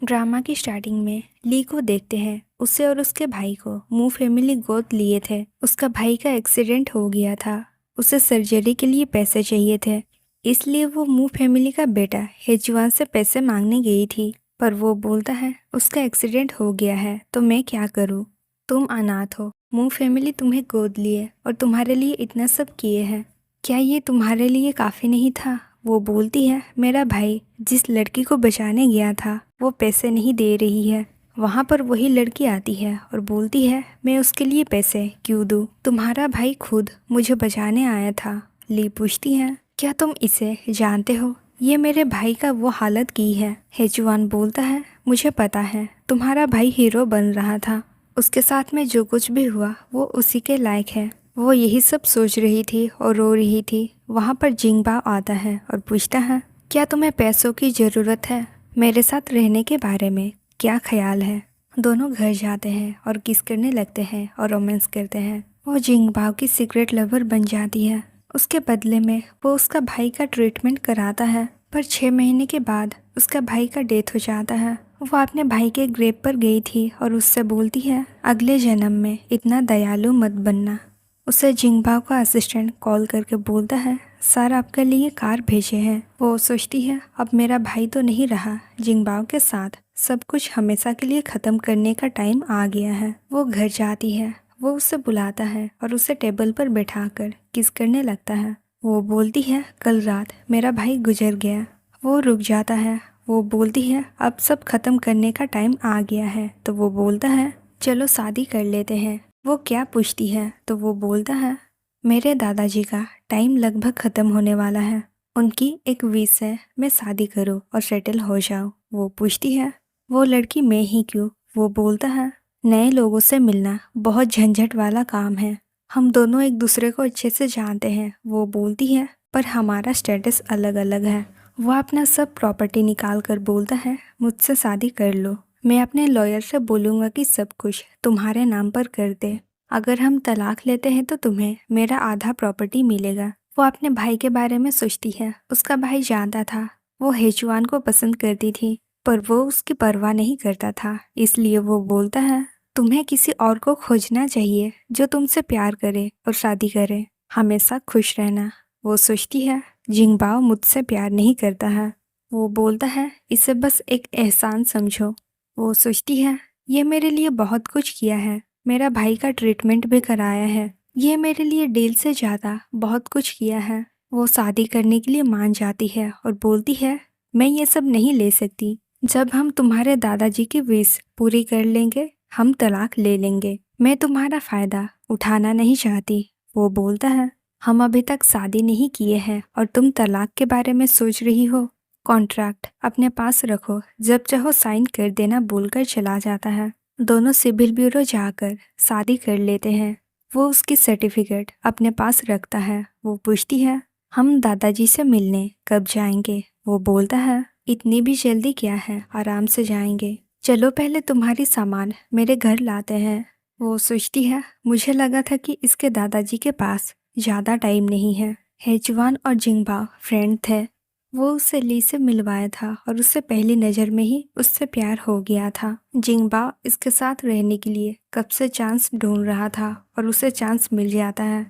Drama की starting में ली को देखते हैं। उसे और उसके भाई को मू फैमिली गोद लिए थे। उसका भाई का एक्सीडेंट हो गया था। उसे सर्जरी के लिए पैसे चाहिए थे, इसलिए वो मू फैमिली का बेटा हेजुआन से पैसे मांगने गई थी। पर वो बोलता है उसका एक्सीडेंट हो गया है तो मैं क्या करूँ। तुम अनाथ हो, मू फैमिली तुम्हें गोद लिए और तुम्हारे लिए इतना सब किए हैं। क्या ये तुम्हारे लिए काफ़ी नहीं था। वो बोलती है मेरा भाई जिस लड़की को बचाने गया था वो पैसे नहीं दे रही है। वहाँ पर वही लड़की आती है और बोलती है मैं उसके लिए पैसे क्यों दूँ, तुम्हारा भाई खुद मुझे बचाने आया था। ली पूछती है क्या तुम इसे जानते हो, ये मेरे भाई का वो हालत की है। हेजुआन बोलता है मुझे पता है, तुम्हारा भाई हीरो बन रहा था, उसके साथ में जो कुछ भी हुआ वो उसी के लायक है। वो यही सब सोच रही थी और रो रही थी। वहाँ पर जिंगबाओ आता है और पूछता है क्या तुम्हें पैसों की ज़रूरत है, मेरे साथ रहने के बारे में क्या ख्याल है। दोनों घर जाते हैं और किस करने लगते हैं और रोमांस करते हैं। वो जिंगबाओ की सीक्रेट लवर बन जाती है। उसके बदले में वो उसका भाई का ट्रीटमेंट कराता है। पर 6 महीने के बाद उसका भाई का डेथ हो जाता है। वो अपने भाई के ग्रेव पर गई थी और उससे बोलती है अगले जन्म में इतना दयालु मत बनना। उसे जिंगबाओ का असिस्टेंट कॉल करके बोलता है सर आपके लिए कार भेजे हैं। वो सोचती है अब मेरा भाई तो नहीं रहा, जिंगबाओ के साथ सब कुछ हमेशा के लिए ख़त्म करने का टाइम आ गया है। वो घर जाती है। वो उसे बुलाता है और उसे टेबल पर बैठाकर किस करने लगता है। वो बोलती है कल रात मेरा भाई गुजर गया। वो रुक जाता है। वो बोलती है अब सब ख़त्म करने का टाइम आ गया है। तो वो बोलता है चलो शादी कर लेते हैं। वो क्या पूछती है तो वो बोलता है मेरे दादाजी का टाइम लगभग ख़त्म होने वाला है, उनकी एक विश है मैं शादी करूं और सेटल हो जाऊं। वो पूछती है वो लड़की मैं ही क्यों। वो बोलता है नए लोगों से मिलना बहुत झंझट वाला काम है, हम दोनों एक दूसरे को अच्छे से जानते हैं। वो बोलती है पर हमारा स्टेटस अलग अलग है। वो अपना सब प्रॉपर्टी निकाल कर बोलता है मुझसे शादी कर लो, मैं अपने लॉयर से बोलूँगा कि सब कुछ तुम्हारे नाम पर कर दे। अगर हम तलाक लेते हैं तो तुम्हें मेरा आधा प्रॉपर्टी मिलेगा। वो अपने भाई के बारे में सोचती है। उसका भाई जानता था वो हेजुआन को पसंद करती थी, पर वो उसकी परवाह नहीं करता था। इसलिए वो बोलता है तुम्हें किसी और को खोजना चाहिए जो तुमसे प्यार करे और शादी करे, हमेशा खुश रहना। वो सोचती है जिंगबाओ मुझसे प्यार नहीं करता है। वो बोलता है इसे बस एक एहसान समझो। वो सोचती है ये मेरे लिए बहुत कुछ किया है, मेरा भाई का ट्रीटमेंट भी कराया है, ये मेरे लिए डील से ज़्यादा बहुत कुछ किया है। वो शादी करने के लिए मान जाती है और बोलती है मैं ये सब नहीं ले सकती, जब हम तुम्हारे दादाजी की विश पूरी कर लेंगे हम तलाक ले लेंगे, मैं तुम्हारा फ़ायदा उठाना नहीं चाहती। वो बोलता है हम अभी तक शादी नहीं किए हैं और तुम तलाक के बारे में सोच रही हो, कॉन्ट्रैक्ट अपने पास रखो, जब चाहो साइन कर देना बोलकर चला जाता है। दोनों सिविल ब्यूरो जाकर शादी कर लेते हैं। वो उसकी सर्टिफिकेट अपने पास रखता है। वो पूछती है हम दादाजी से मिलने कब जाएंगे। वो बोलता है इतनी भी जल्दी क्या है, आराम से जाएंगे, चलो पहले तुम्हारी सामान मेरे घर लाते हैं। वो सोचती है मुझे लगा था कि इसके दादाजी के पास ज़्यादा टाइम नहीं है। हेजवान और जिंगबा फ्रेंड थे। वो उसे ली से मिलवाया था और उससे पहली नज़र में ही उससे प्यार हो गया था। जिंगबा इसके साथ रहने के लिए कब से चांस ढूंढ रहा था और उसे चांस मिल जाता है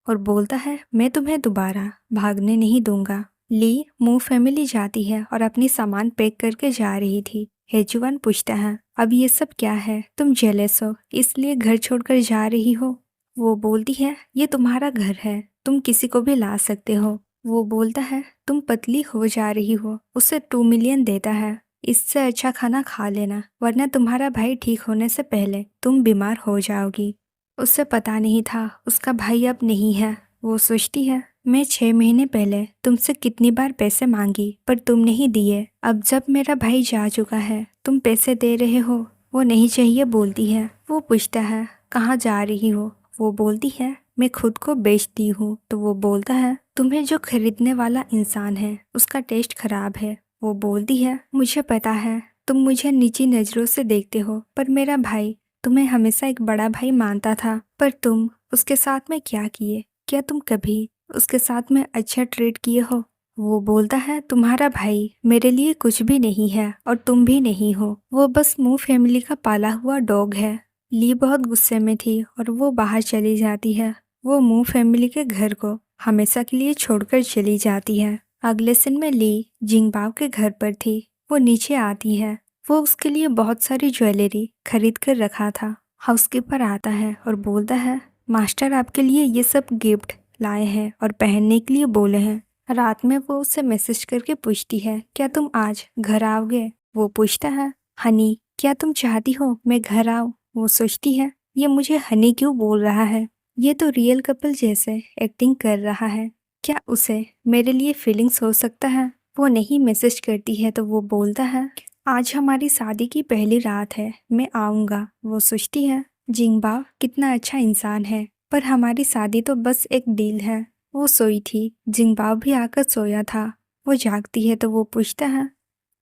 और बोलता है मैं तुम्हें दोबारा भागने नहीं दूंगा। ली मू फैमिली जाती है और अपनी सामान पैक करके जा रही थी। हेजुआन पूछता है अब ये सब क्या है, तुम जेलस हो इसलिए घर छोड़कर जा रही हो। वो बोलती है ये तुम्हारा घर है, तुम किसी को भी ला सकते हो। वो बोलता है तुम पतली हो जा रही हो, उसे 2 मिलियन देता है, इससे अच्छा खाना खा लेना वरना तुम्हारा भाई ठीक होने से पहले तुम बीमार हो जाओगी। उसे पता नहीं था उसका भाई अब नहीं है। वो सोचती है मैं 6 महीने पहले तुमसे कितनी बार पैसे मांगी पर तुम नहीं दिए, अब जब मेरा भाई जा चुका है तुम पैसे दे रहे हो। वो नहीं चाहिए बोलती है। वो पूछता है कहाँ जा रही हो। वो बोलती है मैं खुद को बेचती हूँ। तो वो बोलता है तुम्हें जो खरीदने वाला इंसान है उसका टेस्ट खराब है। वो बोलती है मुझे पता है तुम मुझे नीची नज़रों से देखते हो, पर मेरा भाई तुम्हें हमेशा एक बड़ा भाई मानता था, पर तुम उसके साथ में क्या किए, क्या तुम कभी उसके साथ में अच्छा ट्रीट किए हो। वो बोलता है तुम्हारा भाई मेरे लिए कुछ भी नहीं है और तुम भी नहीं हो, वो बस मू फैमिली का पाला हुआ डॉग है। ली बहुत गुस्से में थी और वो बाहर चली जाती है। वो मू फैमिली के घर को हमेशा के लिए छोड़कर चली जाती है। अगले दिन में ली जिंगबाओ के घर पर थी। वो नीचे आती है। वो उसके लिए बहुत सारी ज्वेलरी खरीद कर रखा था। हाउसकीपर आता है और बोलता है मास्टर आपके लिए ये सब गिफ्ट लाए हैं और पहनने के लिए बोले हैं। रात में वो उससे मैसेज करके पूछती है क्या तुम आज घर आओगे। वो पूछता है हनी क्या तुम चाहती हो मैं घर आऊँ। वो सोचती है ये मुझे हनी क्यों बोल रहा है, ये तो रियल कपल जैसे एक्टिंग कर रहा है, क्या उसे मेरे लिए फीलिंग्स हो सकता है। वो नहीं मैसेज करती है तो वो बोलता है आज हमारी शादी की पहली रात है, मैं आऊँगा। वो सोचती है जिंगबाओ कितना अच्छा इंसान है, पर हमारी शादी तो बस एक डील है। वो सोई थी, जिंगबाओ भी आकर सोया था। वो जागती है तो वो पूछता है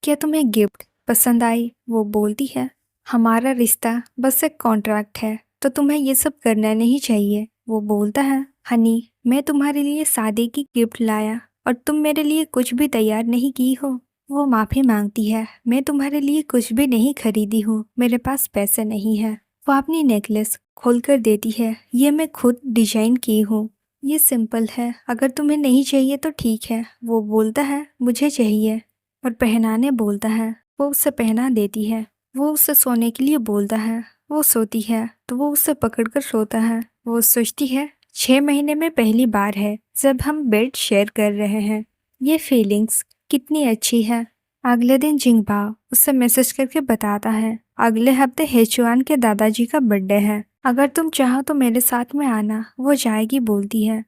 क्या तुम्हें गिफ्ट पसंद आई। वो बोलती है हमारा रिश्ता बस एक कॉन्ट्रैक्ट है, तो तुम्हें ये सब करना नहीं चाहिए। वो बोलता है हनी मैं तुम्हारे लिए शादी की गिफ्ट लाया और तुम मेरे लिए कुछ भी तैयार नहीं की हो। वो माफ़ी मांगती है मैं तुम्हारे लिए कुछ भी नहीं खरीदी हूँ, मेरे पास पैसे नहीं है। वो अपनी नेकलेस खोल कर देती है, ये मैं खुद डिजाइन की हूँ, ये सिंपल है, अगर तुम्हें नहीं चाहिए तो ठीक है। वो बोलता है मुझे चाहिए और पहनाने बोलता है। वो उसे पहना देती है। वो उससे सोने के लिए बोलता है। वो सोती है तो वो उसे पकड़कर सोता है। वो सोचती है 6 महीने में पहली बार है जब हम बेड शेयर कर रहे हैं, ये फीलिंग्स कितनी अच्छी है। अगले दिन जिंगबाओ उससे मैसेज करके बताता है अगले हफ्ते हेचुआन के दादाजी का बर्थडे है, अगर तुम चाहो तो मेरे साथ में आना। वो जाएगी बोलती है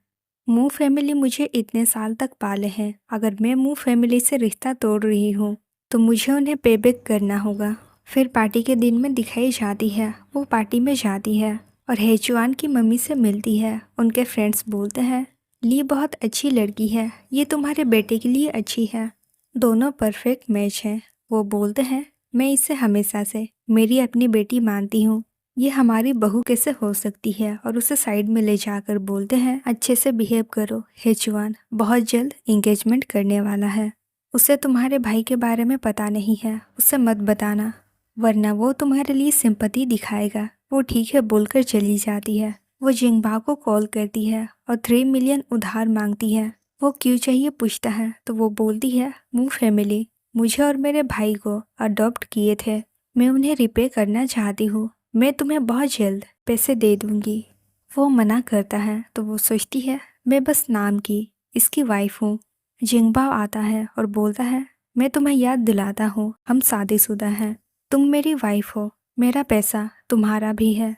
मू फैमिली मुझे इतने साल तक पाले हैं, अगर मैं मू फैमिली से रिश्ता तोड़ रही हूँ तो मुझे उन्हें पेबैक करना होगा। फिर पार्टी के दिन में दिखाई जाती है। वो पार्टी में जाती है और हेचुआन की मम्मी से मिलती है। उनके फ्रेंड्स बोलते हैं ली बहुत अच्छी लड़की है, ये तुम्हारे बेटे के लिए अच्छी है, दोनों परफेक्ट मैच हैं। वो बोलते हैं मैं इसे हमेशा से मेरी अपनी बेटी मानती हूँ, ये हमारी बहू कैसे हो सकती है। और उसे साइड में ले जाकर बोलते हैं अच्छे से बिहेव करो, हेचुआन बहुत जल्द एंगेजमेंट करने वाला है, उसे तुम्हारे भाई के बारे में पता नहीं है, उसे मत बताना वरना वो तुम्हारे लिए सिंपैथी दिखाएगा। वो ठीक है बोलकर चली जाती है। वो जिंगबा को कॉल करती है और 3 मिलियन उधार मांगती है। वो क्यों चाहिए पूछता है तो वो बोलती है मू फैमिली मुझे और मेरे भाई को अडॉप्ट किए थे, मैं उन्हें रिपे करना चाहती हूँ, मैं तुम्हें बहुत जल्द पैसे दे दूंगी। वो मना करता है तो वो सोचती है मैं बस नाम की इसकी वाइफ हूँ। जिंगबाओ आता है और बोलता है मैं तुम्हें याद दिलाता हूँ हम शादीशुदा हैं, तुम मेरी वाइफ हो, मेरा पैसा तुम्हारा भी है,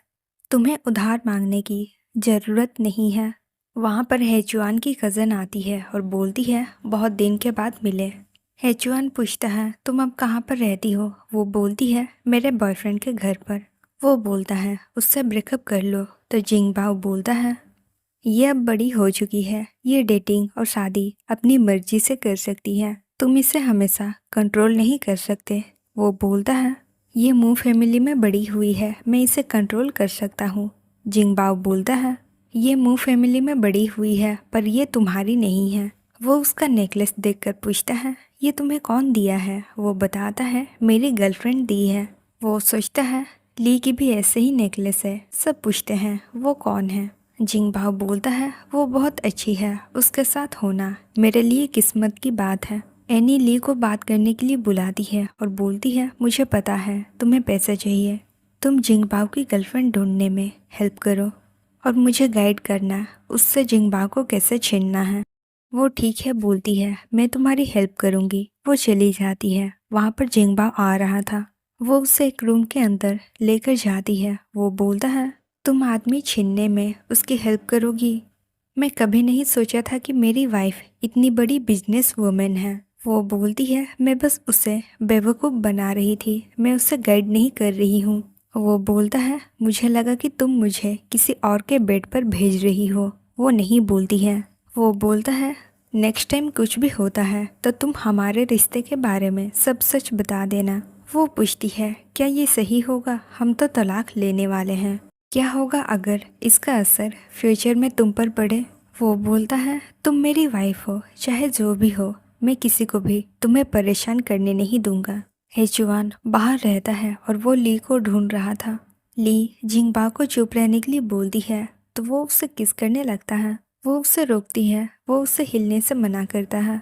तुम्हें उधार मांगने की ज़रूरत नहीं है। वहाँ पर हेचुआन की कज़न आती है और बोलती है बहुत दिन के बाद मिले। हेचुआन पूछता है तुम अब कहाँ पर रहती हो। वो बोलती है मेरे बॉयफ्रेंड के घर पर। वो बोलता है उससे ब्रेकअप कर लो। तो जिंगबाओ बोलता है ये अब बड़ी हो चुकी है, ये डेटिंग और शादी अपनी मर्जी से कर सकती है, तुम इसे हमेशा कंट्रोल नहीं कर सकते। वो बोलता है ये मू फैमिली में बड़ी हुई है, मैं इसे कंट्रोल कर सकता हूँ। जिंगबाओ बोलता है ये मू फैमिली में बड़ी हुई है पर ये तुम्हारी नहीं है। वो उसका नेकलेस देखकर पूछता है ये तुम्हें कौन दिया है। वो बताता है मेरी गर्लफ्रेंड दी है। वो सोचता है ली की भी ऐसे ही नेकलेस है। सब पूछते हैं वो कौन है। जिंगबाओ बोलता है वो बहुत अच्छी है, उसके साथ होना मेरे लिए किस्मत की बात है। एनी ली को बात करने के लिए बुलाती है और बोलती है मुझे पता है तुम्हें पैसे चाहिए, तुम जिंगबाओ की गर्लफ्रेंड ढूंढने में हेल्प करो और मुझे गाइड करना उससे जिंगबाओ को कैसे छीनना है। वो ठीक है बोलती है मैं तुम्हारी हेल्प करूँगी। वो चली जाती है। वहाँ पर जिंगबाओ आ रहा था। वो उसे एक रूम के अंदर लेकर जाती है। वो बोलता है तुम आदमी छीनने में उसकी हेल्प करोगी, मैं कभी नहीं सोचा था कि मेरी वाइफ इतनी बड़ी बिजनेस वुमेन है। वो बोलती है मैं बस उसे बेवकूफ़ बना रही थी, मैं उसे गाइड नहीं कर रही हूँ। वो बोलता है मुझे लगा कि तुम मुझे किसी और के बेड पर भेज रही हो। वो नहीं बोलती है। वो बोलता है नेक्स्ट टाइम कुछ भी होता है तो तुम हमारे रिश्ते के बारे में सब सच बता देना। वो पूछती है क्या ये सही होगा, हम तो तलाक लेने वाले हैं, क्या होगा अगर इसका असर फ्यूचर में तुम पर पड़े। वो बोलता है, तुम मेरी वाइफ हो, चाहे जो भी हो, मैं किसी को भी तुम्हें परेशान करने नहीं दूंगा। हेचुआन बाहर रहता है और वो ली को ढूंढ रहा था। ली जिंगबा को चुप रहने के लिए बोलती है तो वो उससे किस करने लगता है। वो उसे रोकती है, वो उसे हिलने से मना करता है।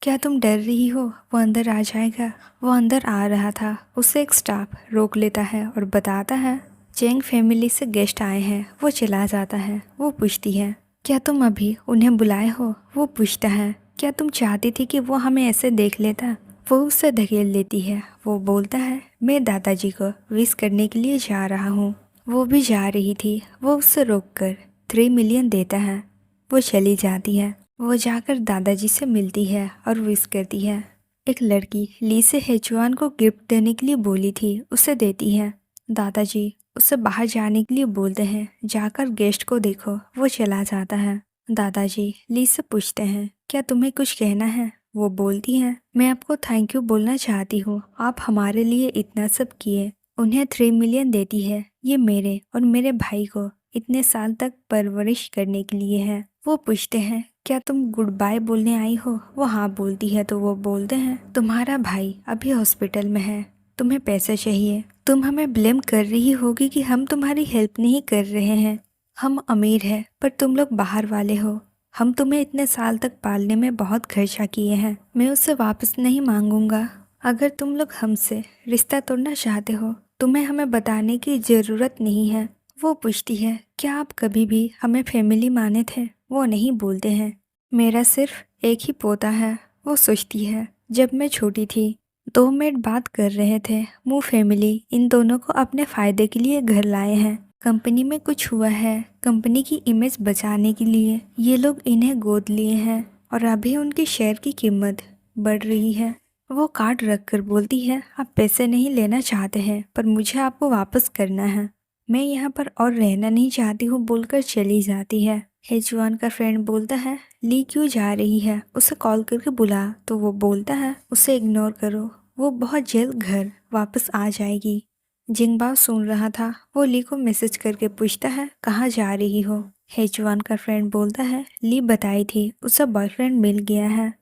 क्या तुम डर रही हो, वो अंदर आ जाएगा। वो अंदर आ रहा था, उसे एक स्टाफ रोक लेता है और बताता है चेंग फैमिली से गेस्ट आए हैं। वो चला जाता है। वो पूछती है, क्या तुम अभी उन्हें बुलाए हो। वो पूछता है, क्या तुम चाहती थी कि वो हमें ऐसे देख लेता। वो उसे धकेल लेती है। वो बोलता है, मैं दादाजी को विश करने के लिए जा रहा हूँ। वो भी जा रही थी। वो उससे रोककर 3 मिलियन देता है। वो चली जाती है। वो जाकर दादाजी से मिलती है और विश करती है। एक लड़की ली से हेचुआन को गिफ्ट देने के लिए बोली थी, उसे देती है। दादाजी उसे बाहर जाने के लिए बोलते हैं, जाकर गेस्ट को देखो। वो चला जाता है। दादाजी ली से पूछते हैं, क्या तुम्हें कुछ कहना है। वो बोलती है, मैं आपको थैंक यू बोलना चाहती हूँ, आप हमारे लिए इतना सब किए। उन्हें 3 मिलियन देती है। ये मेरे और मेरे भाई को इतने साल तक परवरिश करने के लिए है। वो पूछते हैं, क्या तुम गुड बाय बोलने आई हो। वो हाँ बोलती है तो वो बोलते हैं, तुम्हारा भाई अभी हॉस्पिटल में है, तुम्हें पैसे चाहिए। तुम हमें ब्लेम कर रही होगी कि हम तुम्हारी हेल्प नहीं कर रहे हैं। हम अमीर हैं पर तुम लोग बाहर वाले हो। हम तुम्हें इतने साल तक पालने में बहुत खर्चा किए हैं। मैं उसे वापस नहीं मांगूंगा। अगर तुम लोग हमसे रिश्ता तोड़ना चाहते हो, तुम्हें हमें बताने की ज़रूरत नहीं है। वो पूछती है, क्या आप कभी भी हमें फैमिली माने थे। वो नहीं बोलते हैं, मेरा सिर्फ एक ही पोता है। वो सोचती है, जब मैं छोटी थी 2 मेड बात कर रहे थे, मू फैमिली इन दोनों को अपने फ़ायदे के लिए घर लाए हैं। कंपनी में कुछ हुआ है, कंपनी की इमेज बचाने के लिए ये लोग इन्हें गोद लिए हैं और अभी उनकी शेयर की कीमत बढ़ रही है। वो कार्ड रख कर बोलती है, आप पैसे नहीं लेना चाहते हैं पर मुझे आपको वापस करना है। मैं यहाँ पर और रहना नहीं चाहती हूँ बोलकर चली जाती है। हेजुआन का फ्रेंड बोलता है, ली क्यों जा रही है, उसे कॉल करके बुला। तो वो बोलता है, उसे इग्नोर करो, वो बहुत जल्द घर वापस आ जाएगी। जिंगबाओ सुन रहा था। वो ली को मैसेज करके पूछता है, कहाँ जा रही हो। हेजुआन का फ्रेंड बोलता है, ली बताई थी उसे बॉयफ्रेंड मिल गया है।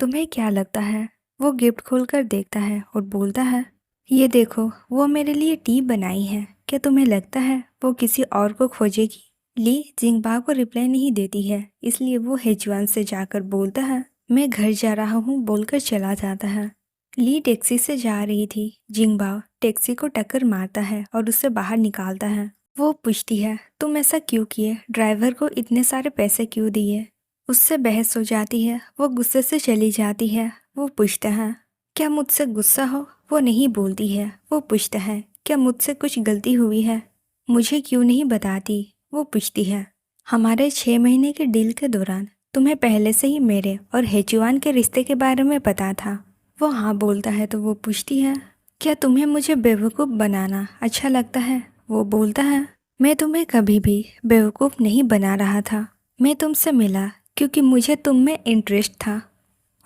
तुम्हें क्या लगता है। वो गिफ्ट खोलकर देखता है और बोलता है, ये देखो वो मेरे लिए टी बनाई है, क्या तुम्हें लगता है वो किसी और को खोजेगी। ली जिंगबा को रिप्लाई नहीं देती है, इसलिए वो हेजुआन से जाकर बोलता है, मैं घर जा रहा हूँ बोलकर चला जाता है। ली टैक्सी से जा रही थी। जिंगबा टैक्सी को टक्कर मारता है और उसे बाहर निकालता है। वो पूछती है, तुम ऐसा क्यों किए, ड्राइवर को इतने सारे पैसे क्यों दिए। उससे बहस हो जाती है। वो गुस्से से चली जाती है। वो पूछता है, क्या मुझसे गुस्सा हो। वो नहीं बोलती है। वो पूछता है, क्या मुझसे कुछ गलती हुई है, मुझे क्यों नहीं बताती। वो पूछती है, हमारे 6 महीने के डील के दौरान तुम्हें पहले से ही मेरे और हेचुआन के रिश्ते के बारे में पता था। वो हाँ बोलता है तो वो पूछती है, क्या तुम्हें मुझे बेवकूफ़ बनाना अच्छा लगता है। वो बोलता है, मैं तुम्हें कभी भी बेवकूफ़ नहीं बना रहा था। मैं तुमसे मिला क्योंकि मुझे तुम में इंटरेस्ट था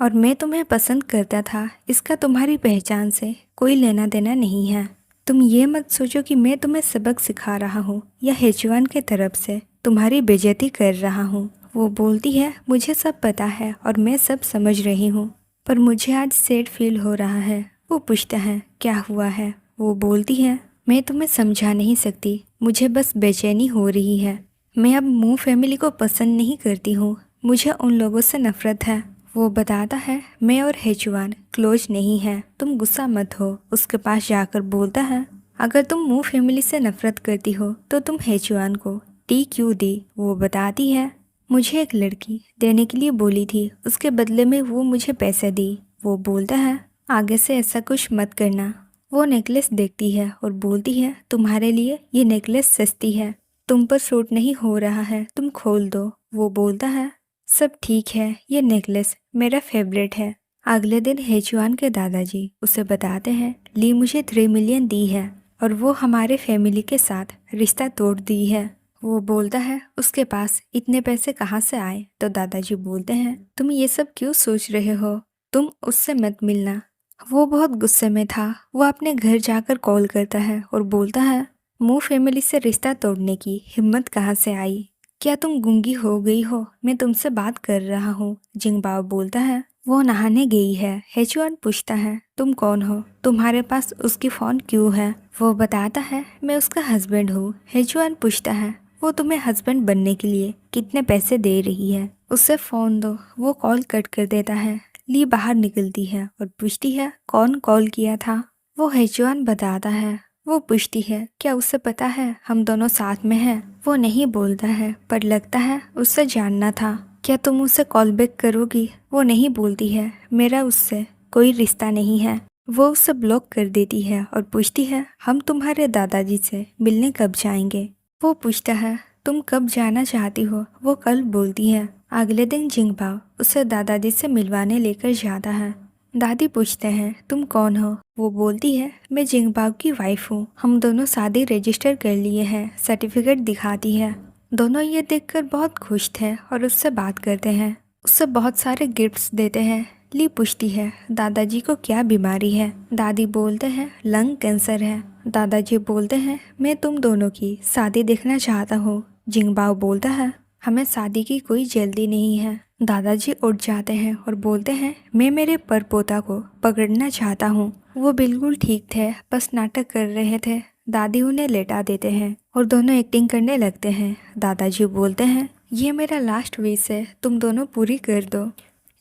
और मैं तुम्हें पसंद करता था। इसका तुम्हारी पहचान से कोई लेना देना नहीं है। तुम ये मत सोचो कि मैं तुम्हें सबक सिखा रहा हूँ या हेचुआन के तरफ से तुम्हारी बेइज्जती कर रहा हूँ। वो बोलती है, मुझे सब पता है और मैं सब समझ रही हूँ, पर मुझे आज सैड फील हो रहा है। वो पूछता है, क्या हुआ है। वो बोलती है, मैं तुम्हें समझा नहीं सकती, मुझे बस बेचैनी हो रही है। मैं अब मू फैमिली को पसंद नहीं करती हूँ, मुझे उन लोगों से नफरत है। वो बताता है, मैं और हेचुआन क्लोज नहीं है, तुम गुस्सा मत हो। उसके पास जाकर बोलता है, अगर तुम मू फैमिली से नफरत करती हो तो तुम हेचुआन को टी क्यों दी। वो बताती है, मुझे एक लड़की देने के लिए बोली थी, उसके बदले में वो मुझे पैसे दी। वो बोलता है, आगे से ऐसा कुछ मत करना। वो नेकलेस देखती है और बोलती है, तुम्हारे लिए ये नेकलेस सस्ती है, तुम पर सूट नहीं हो रहा है, तुम खोल दो। वो बोलता है, सब ठीक है, ये नेकलेस मेरा फेवरेट है। अगले दिन हेचुआन के दादाजी उसे बताते हैं, ली मुझे 3 मिलियन दी है और वो हमारे फैमिली के साथ रिश्ता तोड़ दी है। वो बोलता है, उसके पास इतने पैसे कहाँ से आए। तो दादाजी बोलते हैं, तुम ये सब क्यों सोच रहे हो, तुम उससे मत मिलना। वो बहुत गुस्से में था। वो अपने घर जाकर कॉल करता है और बोलता है, मू फैमिली से रिश्ता तोड़ने की हिम्मत कहाँ से आई, क्या तुम गूंगी हो गई हो? मैं तुमसे बात कर रहा हूँ। जिंगबाओ बोलता है वो नहाने गई है। हेचुआन पूछता है तुम कौन हो? तुम्हारे पास उसकी फ़ोन क्यों है? वो बताता है मैं उसका हस्बैंड हूँ। हेचुआन पूछता है वो तुम्हें हस्बैंड बनने के लिए कितने पैसे दे रही है? उससे फ़ोन दो। वो कॉल कट कर देता है। ली बाहर निकलती है और पूछती है कौन कॉल किया था? वो हेचुआन बताता है। वो पूछती है क्या उसे पता है हम दोनों साथ में हैं? वो नहीं बोलता है पर लगता है उससे जानना था। क्या तुम उसे कॉल बैक करोगी? वो नहीं बोलती है मेरा उससे कोई रिश्ता नहीं है। वो उसे ब्लॉक कर देती है और पूछती है हम तुम्हारे दादाजी से मिलने कब जाएंगे? वो पूछता है तुम कब जाना चाहती हो? वो कल बोलती है। अगले दिन जिंगबाओ उसे दादाजी से मिलवाने लेकर जाता है। दादी पूछते हैं तुम कौन हो? वो बोलती है मैं जिंगबाओ की वाइफ हूँ। हम दोनों शादी रजिस्टर कर लिए हैं। सर्टिफिकेट दिखाती है। दोनों ये देखकर बहुत खुश थे और उससे बात करते हैं। उससे बहुत सारे गिफ्ट्स देते हैं। ली पूछती है दादाजी को क्या बीमारी है? दादी बोलते हैं लंग कैंसर है। दादाजी बोलते हैं मैं तुम दोनों की शादी देखना चाहता हूँ। जिंगबाओ बोलता है हमें शादी की कोई जल्दी नहीं है। दादाजी उठ जाते हैं और बोलते हैं मैं मेरे परपोता को पकड़ना चाहता हूँ। वो बिल्कुल ठीक थे, बस नाटक कर रहे थे। दादी उन्हें लेटा देते हैं और दोनों एक्टिंग करने लगते हैं। दादाजी बोलते हैं ये मेरा लास्ट विश है, तुम दोनों पूरी कर दो।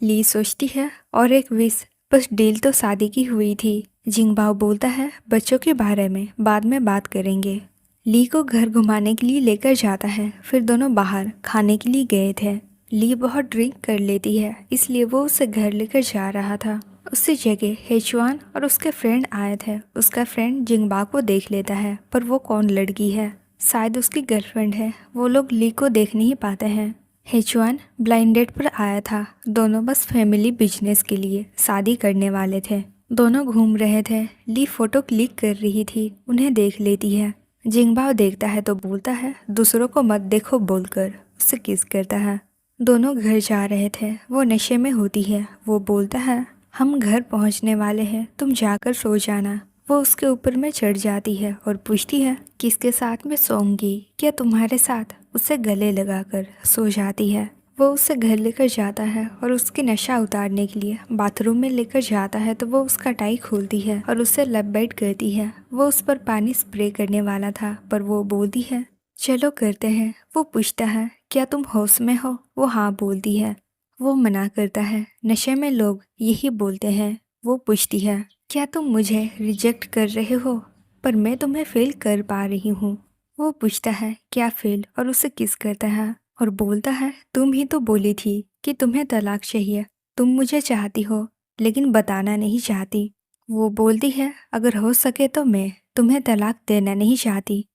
ली सोचती है और एक विश, बस डील तो शादी की हुई थी। जिंगबाओ बोलता है बच्चों के बारे में बाद में बात करेंगे। ली को घर घुमाने के लिए लेकर जाता है। फिर दोनों बाहर खाने के लिए गए थे। ली बहुत ड्रिंक कर लेती है इसलिए वो उसे घर लेकर जा रहा था। उसी जगह हेचुआन और उसके फ्रेंड आए थे। उसका फ्रेंड जिंगबा को देख लेता है पर वो कौन लड़की है? शायद उसकी गर्लफ्रेंड है। वो लोग ली को देख नहीं पाते हैं। हेचुआन ब्लाइंड डेट पर आया था। दोनों बस फैमिली बिजनेस के लिए शादी करने वाले थे। दोनों घूम रहे थे। ली फोटो क्लिक कर रही थी, उन्हें देख लेती है। जिंगबाओ देखता है तो बोलता है दूसरों को मत देखो बोलकर उससे किस करता है। दोनों घर जा रहे थे। वो नशे में होती है। वो बोलता है हम घर पहुंचने वाले हैं, तुम जाकर सो जाना। वो उसके ऊपर में चढ़ जाती है और पूछती है किसके साथ में सोऊंगी? क्या तुम्हारे साथ? उसे गले लगाकर सो जाती है। वो उसे घर लेकर जाता है और उसकी नशा उतारने के लिए बाथरूम में लेकर जाता है तो वो उसका टाई खोलती है और उसे लपेट करती है। वो उस पर पानी स्प्रे करने वाला था पर वो बोलती है चलो करते हैं। वो पूछता है क्या तुम होश में हो? वो हाँ बोलती है। वो मना करता है, नशे में लोग यही बोलते हैं। वो पूछती है क्या तुम मुझे रिजेक्ट कर रहे हो? पर मैं तुम्हें फेल कर पा रही हूँ। वो पूछता है क्या फेल और उसे किस करता है और बोलता है तुम ही तो बोली थी कि तुम्हें तलाक चाहिए। तुम मुझे चाहती हो लेकिन बताना नहीं चाहती। वो बोलती है अगर हो सके तो मैं तुम्हें तलाक देना नहीं चाहती।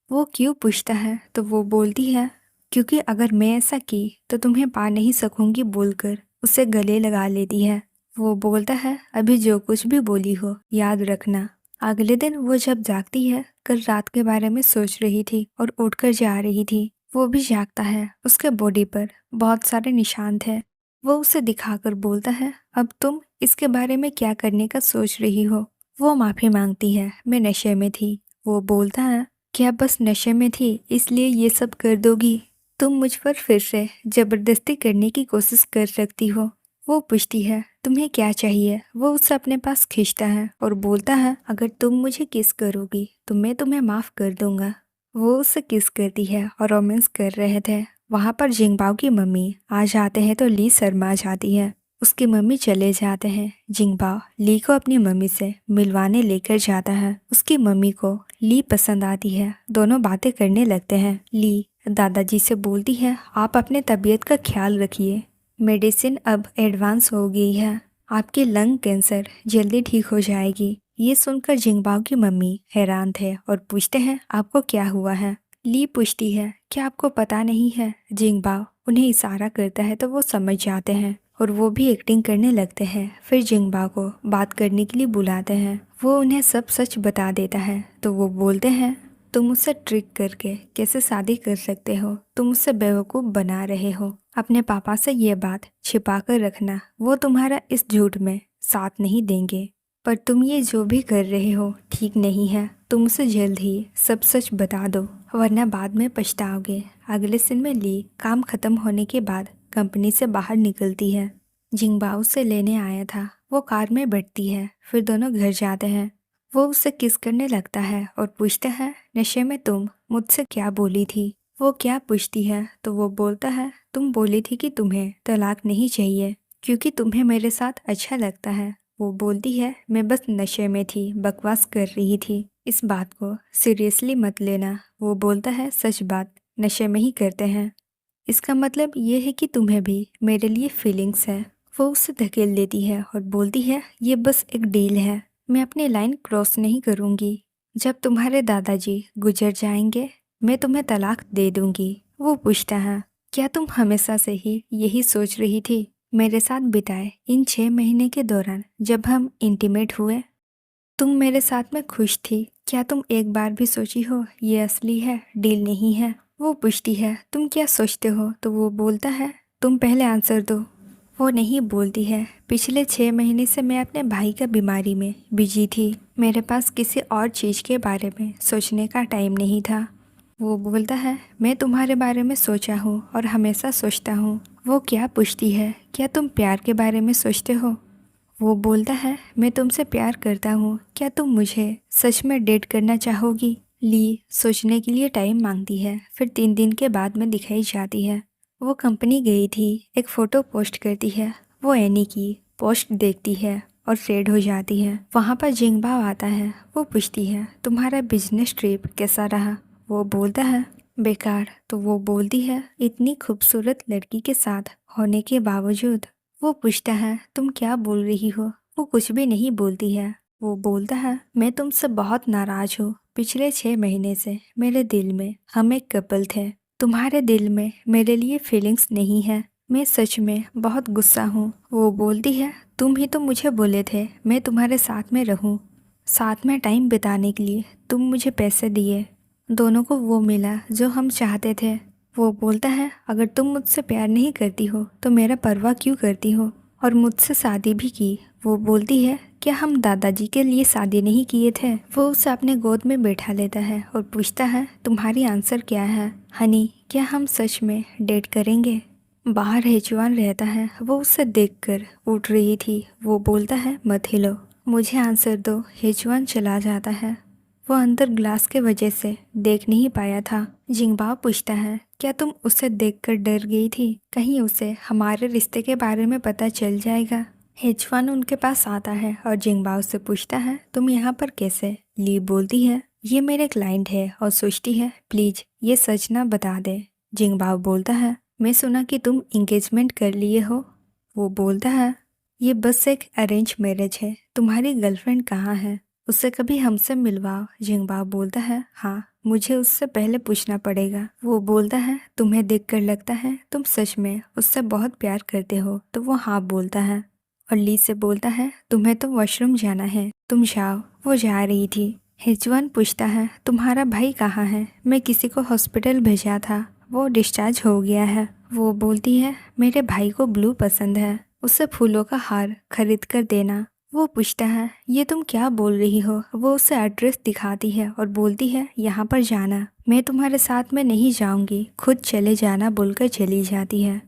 वो क्यों पूछता है तो वो बोलती है क्योंकि अगर मैं ऐसा की तो तुम्हें पा नहीं सकूंगी बोलकर उसे गले लगा लेती है। वो बोलता है अभी जो कुछ भी बोली हो याद रखना। अगले दिन वो जब जागती है, कल रात के बारे में सोच रही थी और उठकर जा रही थी। वो भी जागता है। उसके बॉडी पर बहुत सारे निशान थे। वो उसे दिखाकर बोलता है अब तुम इसके बारे में क्या करने का सोच रही हो? वो माफी मांगती है मैं नशे में थी। वो बोलता है क्या बस नशे में थी इसलिए ये सब कर दोगी? तुम मुझ पर फिर से जबरदस्ती करने की कोशिश कर सकती हो। वो पूछती है तुम्हें क्या चाहिए? वो उसे अपने पास खींचता है और बोलता है अगर तुम मुझे किस करोगी तो मैं तुम्हें माफ कर दूंगा। वो उसे किस करती है और रोमांस कर रहे थे। वहाँ पर जिंगबाओ की मम्मी आ जाते हैं तो ली शर्मा जाती है। उसकी मम्मी चले जाते हैं। जिंगबाओ ली को अपनी मम्मी से मिलवाने लेकर जाता है। उसकी मम्मी को ली पसंद आती है। दोनों बातें करने लगते हैं। ली दादाजी से बोलती है आप अपने तबीयत का ख्याल रखिए। मेडिसिन अब एडवांस हो गई है। आपकी लंग कैंसर जल्दी ठीक हो जाएगी। ये सुनकर जिंगबाओ की मम्मी हैरान थे और पूछते हैं आपको क्या हुआ है? ली पूछती है क्या आपको पता नहीं है? जिंगबाओ उन्हें इशारा करता है तो वो समझ जाते हैं और वो भी एक्टिंग करने लगते हैं। फिर जिंगबाओ को बात करने के लिए बुलाते हैं। वो उन्हें सब सच बता देता है तो वो बोलते हैं तुम उससे ट्रिक करके कैसे शादी कर सकते हो? तुम उससे बेवकूफ़ बना रहे हो। अपने पापा से ये बात छिपा कर रखना, वो तुम्हारा इस झूठ में साथ नहीं देंगे। पर तुम ये जो भी कर रहे हो ठीक नहीं है। तुम उसे जल्द ही सब सच बता दो, वरना बाद में पछताओगे। अगले दिन में ली काम खत्म होने के बाद कंपनी से बाहर निकलती है। जिंगबाओ से लेने आया था। वो कार में बैठती है, फिर दोनों घर जाते हैं। वो उससे किस करने लगता है और पूछता है, नशे में तुम मुझसे क्या बोली थी? वो क्या पूछती है तो वो बोलता है, तुम बोली थी कि तुम्हें तलाक नहीं चाहिए क्योंकि तुम्हें मेरे साथ अच्छा लगता है। वो बोलती है, मैं बस नशे में थी, बकवास कर रही थी, इस बात को सीरियसली मत लेना। वो बोलता है, सच बात, नशे में ही करते हैं। इसका मतलब ये है कि तुम्हें भी मेरे लिए फीलिंग्स है। वो उसे धकेल देती है और बोलती है, ये बस एक डील है, मैं अपनी लाइन क्रॉस नहीं करूँगी। जब तुम्हारे दादाजी गुजर जाएंगे मैं तुम्हें तलाक दे दूंगी। वो पूछता है, क्या तुम हमेशा से ही यही सोच रही थी? मेरे साथ बिताए इन 6 महीने के दौरान जब हम इंटीमेट हुए तुम मेरे साथ में खुश थी। क्या तुम एक बार भी सोची हो ये असली है, डील नहीं है? वो पूछती है, तुम क्या सोचते हो? तो वो बोलता है, तुम पहले आंसर दो। वो नहीं बोलती है, पिछले 6 महीने से मैं अपने भाई का बीमारी में बिजी थी। मेरे पास किसी और चीज़ के बारे में सोचने का टाइम नहीं था। वो बोलता है, मैं तुम्हारे बारे में सोचा हूँ और हमेशा सोचता हूँ। वो क्या पूछती है, क्या तुम प्यार के बारे में सोचते हो? वो बोलता है, मैं तुमसे प्यार करता हूँ, क्या तुम मुझे सच में डेट करना चाहोगी? ली सोचने के लिए टाइम मांगती है, फिर 3 दिन के बाद में दिखाई जाती है। वो कंपनी गई थी, एक फ़ोटो पोस्ट करती है। वो एनी की पोस्ट देखती है और रेड हो जाती है। वहाँ पर जिंगबाओ आता है। वो पूछती है, तुम्हारा बिजनेस ट्रिप कैसा रहा? वो बोलता है, बेकार। तो वो बोलती है, इतनी खूबसूरत लड़की के साथ होने के बावजूद? वो पूछता है, तुम क्या बोल रही हो? वो कुछ भी नहीं बोलती है। वो बोलता है, मैं तुमसे बहुत नाराज हूँ। पिछले 6 महीने से मेरे दिल में हम एक कपल थे। तुम्हारे दिल में मेरे लिए फीलिंग्स नहीं है। मैं सच में बहुत गुस्सा हूँ। वो बोलती है, तुम ही तो मुझे बोले थे मैं तुम्हारे साथ में रहूँ, साथ में टाइम बिताने के लिए तुम मुझे पैसे दिए। दोनों को वो मिला जो हम चाहते थे। वो बोलता है, अगर तुम मुझसे प्यार नहीं करती हो तो मेरा परवाह क्यों करती हो? और मुझसे शादी भी की। वो बोलती है, क्या हम दादाजी के लिए शादी नहीं किए थे? वो उसे अपने गोद में बैठा लेता है और पूछता है, तुम्हारी आंसर क्या है हनी? क्या हम सच में डेट करेंगे? बाहर हेचुआन रहता है। वो उसे देखकर उठ रही थी। वो बोलता है, मत हिलो, मुझे आंसर दो। हेचुआन चला जाता है। वो अंदर ग्लास के वजह से देख नहीं पाया था। जिंगबाओ पूछता है, क्या तुम उसे देखकर डर गई थी? कहीं उसे हमारे रिश्ते के बारे में पता चल जाएगा? हेचवान उनके पास आता है और जिंगबाओ से पूछता है, तुम यहाँ पर कैसे? ली बोलती है, ये मेरे क्लाइंट है और सोचती है प्लीज ये सच ना बता दे। जिंगबाओ बोलता है, मैं सुना कि तुम इंगेजमेंट कर लिए हो। वो बोलता है, ये बस एक अरेंज मैरिज है। तुम्हारी गर्लफ्रेंड कहाँ है? उससे कभी हमसे मिलवाओ। जिंगबाओ बोलता है, हाँ, मुझे उससे पहले पूछना पड़ेगा। वो बोलता है, तुम्हें देखकर लगता है तुम सच में उससे बहुत प्यार करते हो। तो वो हाँ बोलता है और ली से बोलता है, तुम्हें तो वॉशरूम जाना है, तुम जाओ। वो जा रही थी। हिजवान पूछता है, तुम्हारा भाई कहाँ है? मैं किसी को हॉस्पिटल भेजा था, वो डिस्चार्ज हो गया है। वो बोलती है, मेरे भाई को ब्लू पसंद है, उसे फूलों का हार खरीद कर देना। वो पूछता है, ये तुम क्या बोल रही हो? वो उसे एड्रेस दिखाती है और बोलती है, यहाँ पर जाना। मैं तुम्हारे साथ में नहीं जाऊंगी, खुद चले जाना बोलकर चली जाती है।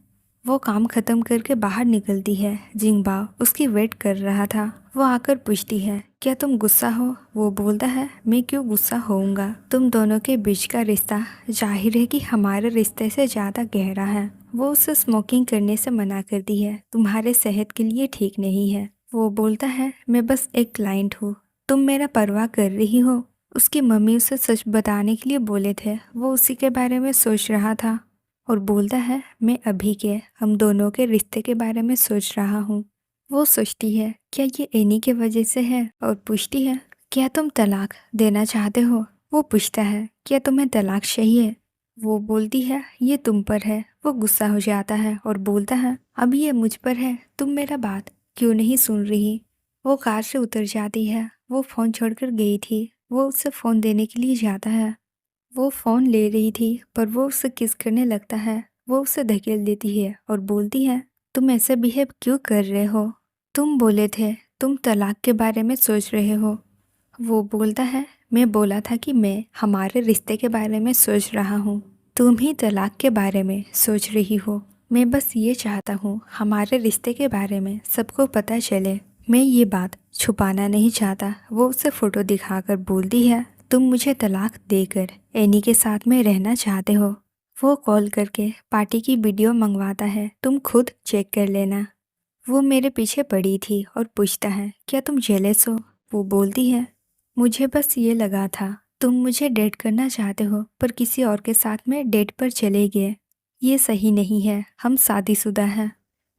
वो काम खत्म करके बाहर निकलती है। जिंगबाओ उसकी वेट कर रहा था। वो आकर पूछती है, क्या तुम गुस्सा हो? वो बोलता है, मैं क्यों गुस्सा होऊंगा? तुम दोनों के बीच का रिश्ता जाहिर है कि हमारे रिश्ते से ज़्यादा गहरा है। वो उसे स्मोकिंग करने से मना करती है, तुम्हारे सेहत के लिए ठीक नहीं है। वो बोलता है, मैं बस एक क्लाइंट हूँ, तुम मेरा परवाह कर रही हो? उसकी मम्मी उसे सच बताने के लिए बोले थे। वो उसी के बारे में सोच रहा था और बोलता है, मैं अभी के हम दोनों के रिश्ते के बारे में सोच रहा हूँ। वो सोचती है, क्या ये एनी के वजह से है? और पूछती है, क्या तुम तलाक देना चाहते हो? वो पूछता है, क्या तुम्हें तलाक चाहिए? वो बोलती है, ये तुम पर है। वो गुस्सा हो जाता है और बोलता है, अब ये मुझ पर है, तुम मेरा बात क्यों नहीं सुन रही? वो कार से उतर जाती है। वो फ़ोन छोड़कर गई थी। वो उससे फ़ोन देने के लिए जाता है। वो फ़ोन ले रही थी पर वो उससे किस करने लगता है। वो उसे धकेल देती है और बोलती है, तुम ऐसे बिहेव क्यों कर रहे हो? तुम बोले थे तुम तलाक के बारे में सोच रहे हो। वो बोलता है, मैं बोला था कि मैं हमारे रिश्ते के बारे में सोच रहा हूँ। तुम ही तलाक के बारे में सोच रही हो। मैं बस ये चाहता हूँ हमारे रिश्ते के बारे में सबको पता चले। मैं ये बात छुपाना नहीं चाहता। वो उसे फ़ोटो दिखाकर बोलती है, तुम मुझे तलाक देकर एनी के साथ में रहना चाहते हो। वो कॉल करके पार्टी की वीडियो मंगवाता है, तुम खुद चेक कर लेना। वो मेरे पीछे पड़ी थी और पूछता है, क्या तुम जेलस हो। वो बोलती है, मुझे बस ये लगा था तुम मुझे डेट करना चाहते हो पर किसी और के साथ में डेट पर चले गए। ये सही नहीं है, हम शादीशुदा हैं।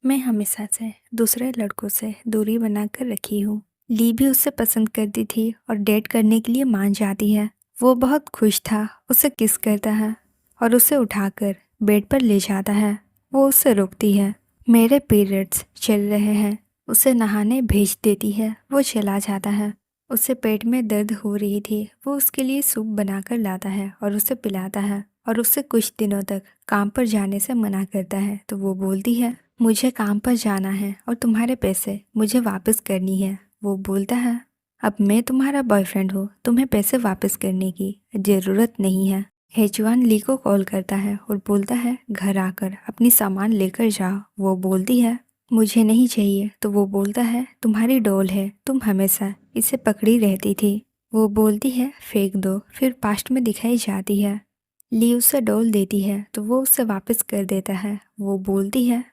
मैं हमेशा से दूसरे लड़कों से दूरी बनाकर रखी हूँ। ली भी उसे पसंद करती थी और डेट करने के लिए मान जाती है। वो बहुत खुश था, उसे किस करता है और उसे उठाकर बेड पर ले जाता है। वो उसे रोकती है, मेरे पीरियड्स चल रहे हैं। उसे नहाने भेज देती है। वो चला जाता है। उसे पेट में दर्द हो रही थी। वो उसके लिए सूप बनाकर लाता है और उसे पिलाता है और उससे कुछ दिनों तक काम पर जाने से मना करता है। तो वो बोलती है, मुझे काम पर जाना है और तुम्हारे पैसे मुझे वापस करनी है। वो बोलता है, अब मैं तुम्हारा बॉयफ्रेंड हूँ, तुम्हें पैसे वापस करने की ज़रूरत नहीं है। हेजुआन ली को कॉल करता है और बोलता है, घर आकर अपनी सामान लेकर जाओ। वो बोलती है, मुझे नहीं चाहिए। तो वो बोलता है, तुम्हारी डॉल है, तुम हमेशा इसे पकड़ी रहती थी। वो बोलती है, फेंक दो। फिर पास्ट में दिखाई जाती है। ली उसे डॉल देती है तो वो उसे वापस कर देता है। वो बोलती है,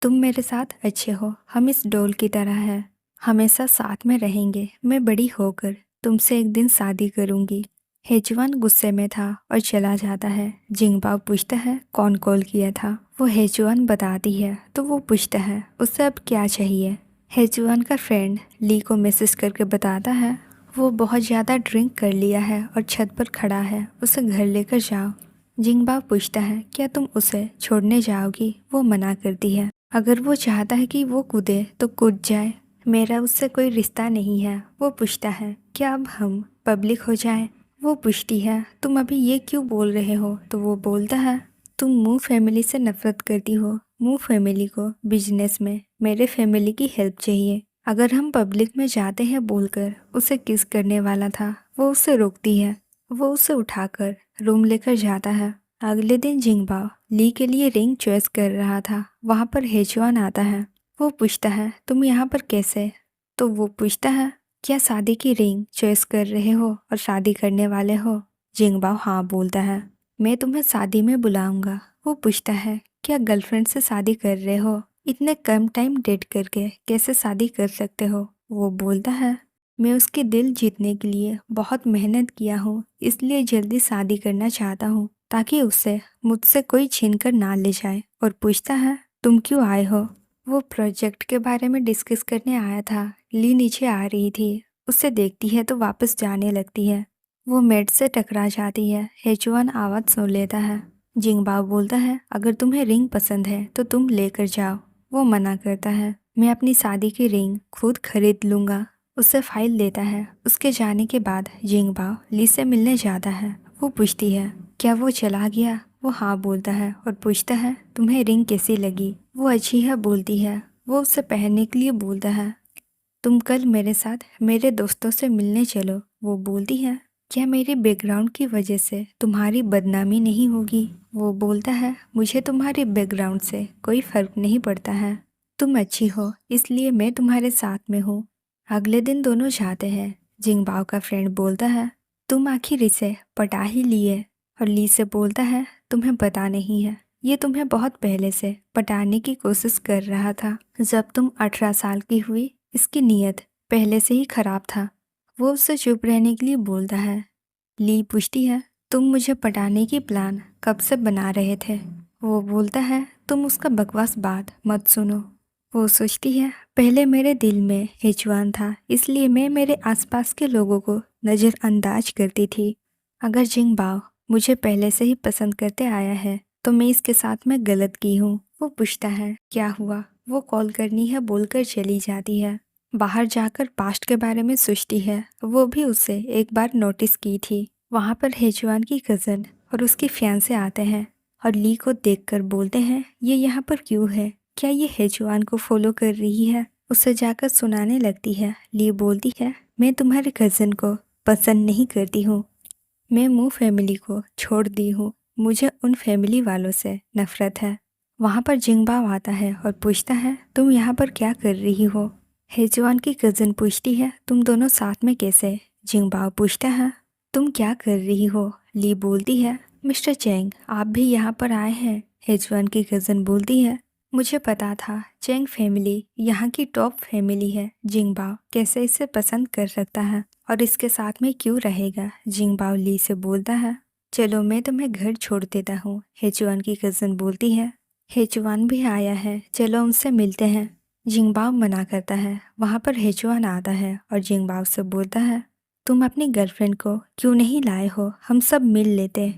तुम मेरे साथ अच्छे हो, हम इस डॉल की तरह है, हमेशा साथ में रहेंगे। मैं बड़ी होकर तुमसे एक दिन शादी करूंगी। हेजुआन गुस्से में था और चला जाता है। जिंगबाओ पूछता है, कौन कॉल किया था। वो हेजुआन बताती है तो वो पूछता है, उसे अब क्या चाहिए। हेजुआन का फ्रेंड ली को मैसेज करके बताता है, वो बहुत ज़्यादा ड्रिंक कर लिया है और छत पर खड़ा है, उसे घर लेकर जाओ। जिंगबाओ पूछता है, क्या तुम उसे छोड़ने जाओगी। वो मना करती है, अगर वो चाहता है कि वो कूदे तो कूद जाए, मेरा उससे कोई रिश्ता नहीं है। वो पूछता है, क्या अब हम पब्लिक हो जाएं। वो पूछती है, तुम अभी ये क्यों बोल रहे हो। तो वो बोलता है, तुम मू फैमिली से नफरत करती हो। मू फैमिली को बिजनेस में मेरे फैमिली की हेल्प चाहिए। अगर हम पब्लिक में जाते हैं बोलकर उसे किस करने वाला था। वो उसे रोकती है। वो उसे उठाकर रूम लेकर जाता है। अगले दिन जिंगबाओ ली के लिए रिंग चॉइस कर रहा था। वहाँ पर हेजुआन आता है। वो पूछता है, तुम यहाँ पर कैसे। तो वो पूछता है, क्या शादी की रिंग चॉइस कर रहे हो और शादी करने वाले हो। जिंगबाओ हाँ बोलता है, मैं तुम्हें शादी में बुलाऊंगा। वो पूछता है, क्या गर्लफ्रेंड से शादी कर रहे हो। इतने कम टाइम डेट करके कैसे शादी कर सकते हो। वो बोलता है, मैं उसके दिल जीतने के लिए बहुत मेहनत किया हूँ, इसलिए जल्दी शादी करना चाहता हूँ ताकि उसे मुझसे कोई छीन कर ना ले जाए। और पूछता है, तुम क्यों आए हो। वो प्रोजेक्ट के बारे में डिस्कस करने आया था। ली नीचे आ रही थी, उसे देखती है तो वापस जाने लगती है। वो मेड से टकरा जाती है। हेजुआन आवाज़ सुन लेता है। जिंगबाओ बोलता है, अगर तुम्हें रिंग पसंद है तो तुम लेकर जाओ। वो मना करता है, मैं अपनी शादी की रिंग खुद खरीद लूँगा। उसे फाइल देता है। उसके जाने के बाद जिंगबाओ ली से मिलने जाता है। वो पूछती है, क्या वो चला गया। वो हाँ बोलता है और पूछता है, तुम्हें रिंग कैसी लगी। वो अच्छी है बोलती है। वो उसे पहनने के लिए बोलता है, तुम कल मेरे साथ मेरे दोस्तों से मिलने चलो। वो बोलती है, क्या मेरी बैकग्राउंड की वजह से तुम्हारी बदनामी नहीं होगी। वो बोलता है, मुझे तुम्हारी बैकग्राउंड से कोई फ़र्क नहीं पड़ता है, तुम अच्छी हो इसलिए मैं तुम्हारे साथ में हूँ। अगले दिन दोनों जाते हैं। जिंगबाओ का फ्रेंड बोलता है, तुम आखिर इसे पटा ही लिए। और ली से बोलता है, तुम्हें पता नहीं है, ये तुम्हें बहुत पहले से पटाने की कोशिश कर रहा था। जब तुम 18 साल की हुई इसकी नीयत पहले से ही खराब था। वो उससे चुप रहने के लिए बोलता है। ली पूछती है, तुम मुझे पटाने की प्लान कब से बना रहे थे। वो बोलता है, तुम उसका बकवास बात मत सुनो। वो सोचती है, पहले मेरे दिल में हिचवान था इसलिए मैं मेरे आसपास के लोगों को नज़रअंदाज करती थी। अगर जिंगबाओ मुझे पहले से ही पसंद करते आया है तो मैं इसके साथ में गलत की हूँ। वो पूछता है, क्या हुआ। वो कॉल करनी है बोलकर चली जाती है। बाहर जाकर पास्ट के बारे में सोचती है। वो भी उसे एक बार नोटिस की थी। वहाँ पर हेजुआन की कज़न और उसकी फियांसे आते हैं और ली को देखकर बोलते हैं, ये यहाँ पर क्यों है, क्या ये हेजुआन को फॉलो कर रही है। उसे जाकर सुनाने लगती है। ली बोलती है, मैं तुम्हारे कज़न को पसंद नहीं करती हूँ। मैं मू फैमिली को छोड़ दी हूँ। मुझे उन फैमिली वालों से नफरत है। वहाँ पर जिंगबाओ आता है और पूछता है, तुम यहाँ पर क्या कर रही हो? हेजुआन की कज़न पूछती है, तुम दोनों साथ में कैसे? जिंगबाओ पूछता है, तुम क्या कर रही हो? ली बोलती है, मिस्टर चेंग आप भी यहाँ पर आए हैं। हेजुआन की कज़न बोलती है, मुझे पता था चेंग फैमिली यहाँ की टॉप फैमिली है। जिंगबाओ कैसे इसे पसंद कर सकता है और इसके साथ में क्यों रहेगा? जिंगबाओ ली से बोलता है, चलो मैं तुम्हें घर छोड़ देता हूँ। हेजुआन की कज़न बोलती है, हेजुआन भी आया है, चलो उनसे मिलते हैं। जिंगबाओ मना करता है। वहाँ पर हेजुआन आता है और जिंगबाओ से बोलता है, तुम अपनी गर्लफ्रेंड को क्यों नहीं लाए हो? हम सब मिल लेते।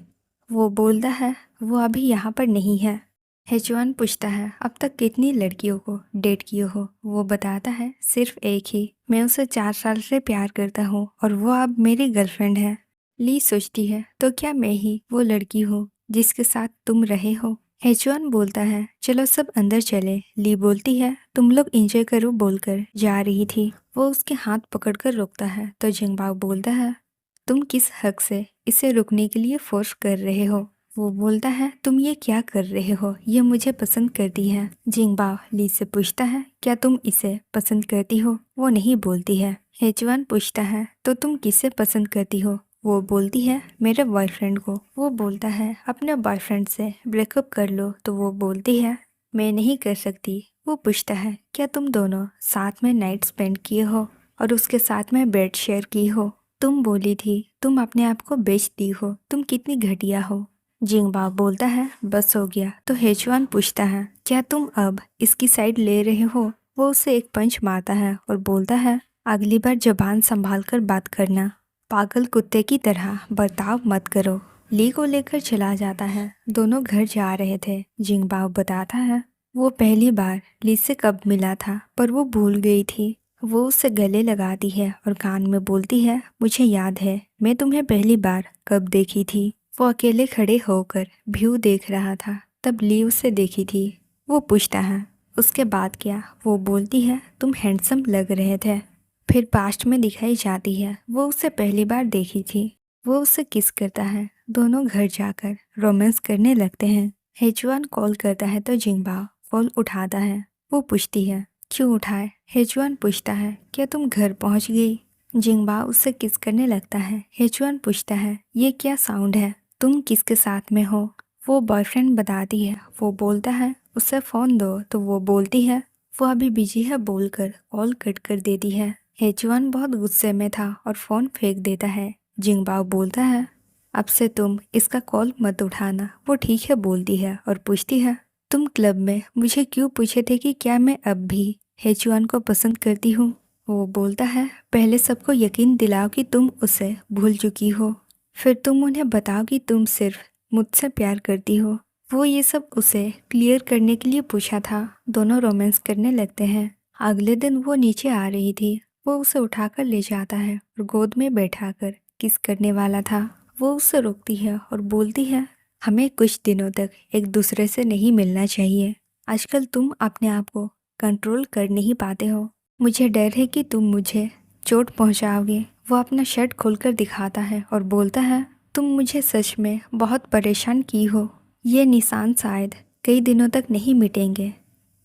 वो बोलता है, वो अभी यहाँ पर नहीं है। हेजुआन पूछता है, अब तक कितनी लड़कियों को डेट किए हो? वो बताता है, सिर्फ एक ही। मैं उसे 4 साल से प्यार करता हूँ और वो अब मेरी गर्लफ्रेंड है। ली सोचती है, तो क्या मैं ही वो लड़की हूँ जिसके साथ तुम रहे हो? हेजुआन बोलता है, चलो सब अंदर चले। ली बोलती है, तुम लोग एंजॉय करो बोलकर जा रही थी। वो उसके हाथ पकड़कर रोकता है तो जिंगबाओ बोलता है, तुम किस हक से इसे रुकने के लिए फोर्स कर रहे हो? वो बोलता है, तुम ये क्या कर रहे हो? ये मुझे पसंद करती है। जिंगबाओ ली से पूछता है, क्या तुम इसे पसंद करती हो? वो नहीं बोलती है। हेजुआन पूछता है, तो तुम किसे पसंद करती हो? वो बोलती है, मेरे बॉयफ्रेंड को। वो बोलता है, अपने बॉयफ्रेंड से ब्रेकअप कर लो। तो वो बोलती है, मैं नहीं कर सकती। वो पूछता है, क्या तुम दोनों साथ में नाइट स्पेंड किए हो और उसके साथ में बेड शेयर की हो? तुम बोली थी तुम अपने आप को बेच दी हो। तुम कितनी घटिया हो। जिंगबाओ बोलता है, बस हो गया। तो हेजुआन पूछता है, क्या तुम अब इसकी साइड ले रहे हो? वो उसे एक पंच मारता है और बोलता है, अगली बार जबान संभाल कर बात करना। पागल कुत्ते की तरह बर्ताव मत करो। ली को लेकर चला जाता है। दोनों घर जा रहे थे। जिंगबाओ बताता है, वो पहली बार ली से कब मिला था पर वो भूल गई थी। वो उसे गले लगाती है और कान में बोलती है, मुझे याद है मैं तुम्हें पहली बार कब देखी थी। वो अकेले खड़े होकर व्यू देख रहा था, तब ली उसे देखी थी। वो पूछता है, उसके बाद क्या? वो बोलती है, तुम हैंडसम लग रहे थे। फिर पास्ट में दिखाई जाती है, वो उसे पहली बार देखी थी। वो उसे किस करता है। दोनों घर जाकर रोमांस करने लगते हैं। हेजुआन कॉल करता है तो जिंगबाओ कॉल उठाता है। वो पूछती है, क्यों उठाए? हेजुआन पूछता है, क्या तुम घर पहुंच गई? जिंगबाओ उससे किस करने लगता है। हेजुआन पूछता है, ये क्या साउंड है? तुम किसके साथ में हो? वो बॉयफ्रेंड बताती है। वो बोलता है, उसे फ़ोन दो। तो वो बोलती है, वो अभी बिजी है बोलकर कॉल कट कर देती है। हेजुआन बहुत गुस्से में था और फ़ोन फेंक देता है। जिंगबाओ बोलता है, अब से तुम इसका कॉल मत उठाना। वो ठीक है बोलती है और पूछती है, तुम क्लब में मुझे क्यों पूछे थे कि क्या मैं अब भी हेजुआन को पसंद करती हूँ? वो बोलता है, पहले सबको यकीन दिलाओ कि तुम उसे भूल चुकी हो, फिर तुम उन्हें बताओ कि तुम सिर्फ मुझसे प्यार करती हो। वो ये सब उसे क्लियर करने के लिए पूछा था। दोनों रोमांस करने लगते हैं। अगले दिन वो नीचे आ रही थी। वो उसे उठाकर ले जाता है और गोद में बैठाकर किस करने वाला था। वो उसे रोकती है और बोलती है, हमें कुछ दिनों तक एक दूसरे से नहीं मिलना चाहिए। आजकल तुम अपने आप को कंट्रोल कर नहीं पाते हो। मुझे डर है कि तुम मुझे चोट पहुंचाओगे। वो अपना शर्ट खोलकर दिखाता है और बोलता है, तुम मुझे सच में बहुत परेशान की हो। ये निशान शायद कई दिनों तक नहीं मिटेंगे।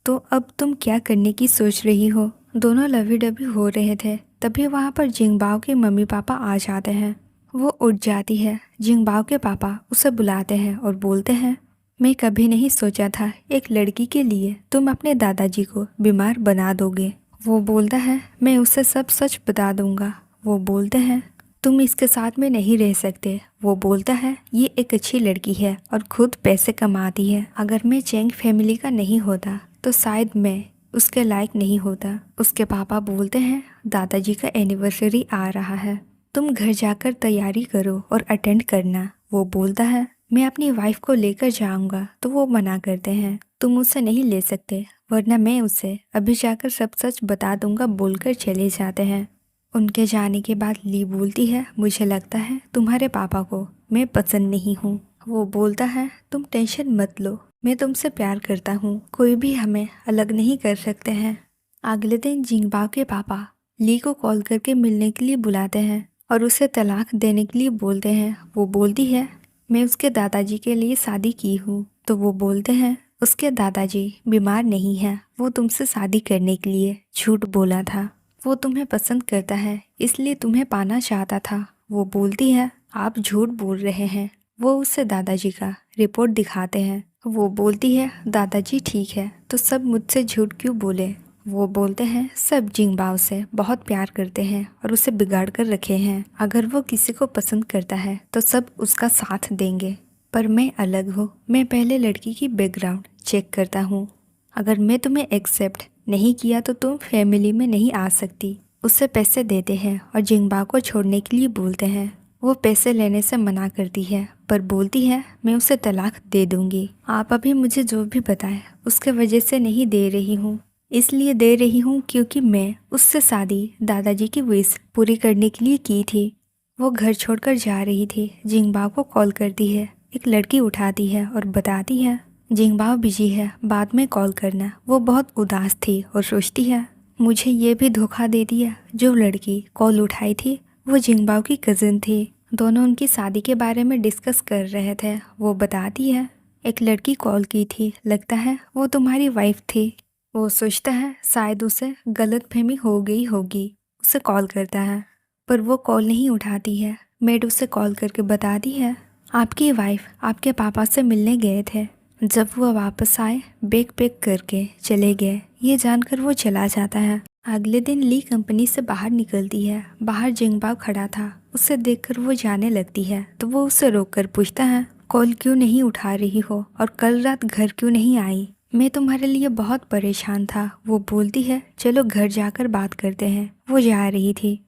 तो अब तुम क्या करने की सोच रही हो? दोनों लवी डबी हो रहे थे, तभी वहाँ पर जिंगबाओ के मम्मी पापा आ जाते हैं। वो उठ जाती है। जिंगबाओ के पापा उसे बुलाते हैं और बोलते हैं, मैं कभी नहीं सोचा था एक लड़की के लिए तुम अपने दादाजी को बीमार बना दोगे। वो बोलता है, मैं उसे सब सच बता दूंगा। वो बोलते हैं, तुम इसके साथ में नहीं रह सकते। वो बोलता है, ये एक अच्छी लड़की है और खुद पैसे कमाती है। अगर मैं चेंग फैमिली का नहीं होता तो शायद मैं उसके लायक नहीं होता। उसके पापा बोलते हैं, दादाजी का एनिवर्सरी आ रहा है, तुम घर जाकर तैयारी करो और अटेंड करना। वो बोलता है, मैं अपनी वाइफ को लेकर जाऊंगा। तो वो मना करते हैं, तुम उसे नहीं ले सकते वरना मैं उसे अभी जाकर सब सच बता दूंगा बोलकर चले जाते हैं। उनके जाने के बाद ली बोलती है, मुझे लगता है तुम्हारे पापा को मैं पसंद नहीं हूँ। वो बोलता है, तुम टेंशन मत लो, मैं तुमसे प्यार करता हूँ, कोई भी हमें अलग नहीं कर सकते हैं। अगले दिन जिंगबाओ के पापा ली को कॉल करके मिलने के लिए बुलाते हैं और उसे तलाक देने के लिए बोलते हैं। वो बोलती है मैं उसके दादाजी के लिए शादी की हूँ। तो वो बोलते हैं उसके दादाजी बीमार नहीं हैं, वो तुमसे शादी करने के लिए झूठ बोला था। वो तुम्हें पसंद करता है इसलिए तुम्हें पाना चाहता था। वो बोलती है आप झूठ बोल रहे हैं। वो उससे दादाजी का रिपोर्ट दिखाते हैं। वो बोलती है दादाजी ठीक है तो सब मुझसे झूठ क्यों बोले। वो बोलते हैं सब जिंगबाओ से बहुत प्यार करते हैं और उसे बिगाड़ कर रखे हैं। अगर वो किसी को पसंद करता है तो सब उसका साथ देंगे, पर मैं अलग हूँ। मैं पहले लड़की की बैकग्राउंड चेक करता हूँ। अगर मैं तुम्हें एक्सेप्ट नहीं किया तो तुम फैमिली में नहीं आ सकती। उससे पैसे देते हैं और जिंगबाओ को छोड़ने के लिए बोलते हैं। वो पैसे लेने से मना करती है पर बोलती है मैं उसे तलाक दे दूंगी। आप अभी मुझे जो भी बताएं उसके वजह से नहीं दे रही हूँ, इसलिए दे रही हूँ क्योंकि मैं उससे शादी दादाजी की विश पूरी करने के लिए की थी। वो घर छोड़कर जा रही थी। जिंगबाओ को कॉल करती है। एक लड़की उठाती है और बताती है जिंगबाओ बिजी है, बाद में कॉल करना। वो बहुत उदास थी और सोचती है मुझे ये भी धोखा दे दिया। जो लड़की कॉल उठाई थी वो जिंगबाओ की कज़न थी। दोनों उनकी शादी के बारे में डिस्कस कर रहे थे। वो बताती है एक लड़की कॉल की थी, लगता है वो तुम्हारी वाइफ थी। वो सोचता है शायद उसे गलतफहमी हो गई होगी। उसे कॉल करता है पर वो कॉल नहीं उठाती है। मेड उसे कॉल करके बताती है आपकी वाइफ आपके पापा से मिलने गए थे। जब वो वापस आए बैग पैक करके चले गए। ये जानकर वो चला जाता है। अगले दिन ली कंपनी से बाहर निकलती है। बाहर जिंगबाओ खड़ा था। उसे देखकर वो जाने लगती है तो वो उसे रोककर पूछता है कॉल क्यों नहीं उठा रही हो और कल रात घर क्यों नहीं आई। मैं तुम्हारे लिए बहुत परेशान था। वो बोलती है चलो घर जाकर बात करते हैं। वो जा रही थी।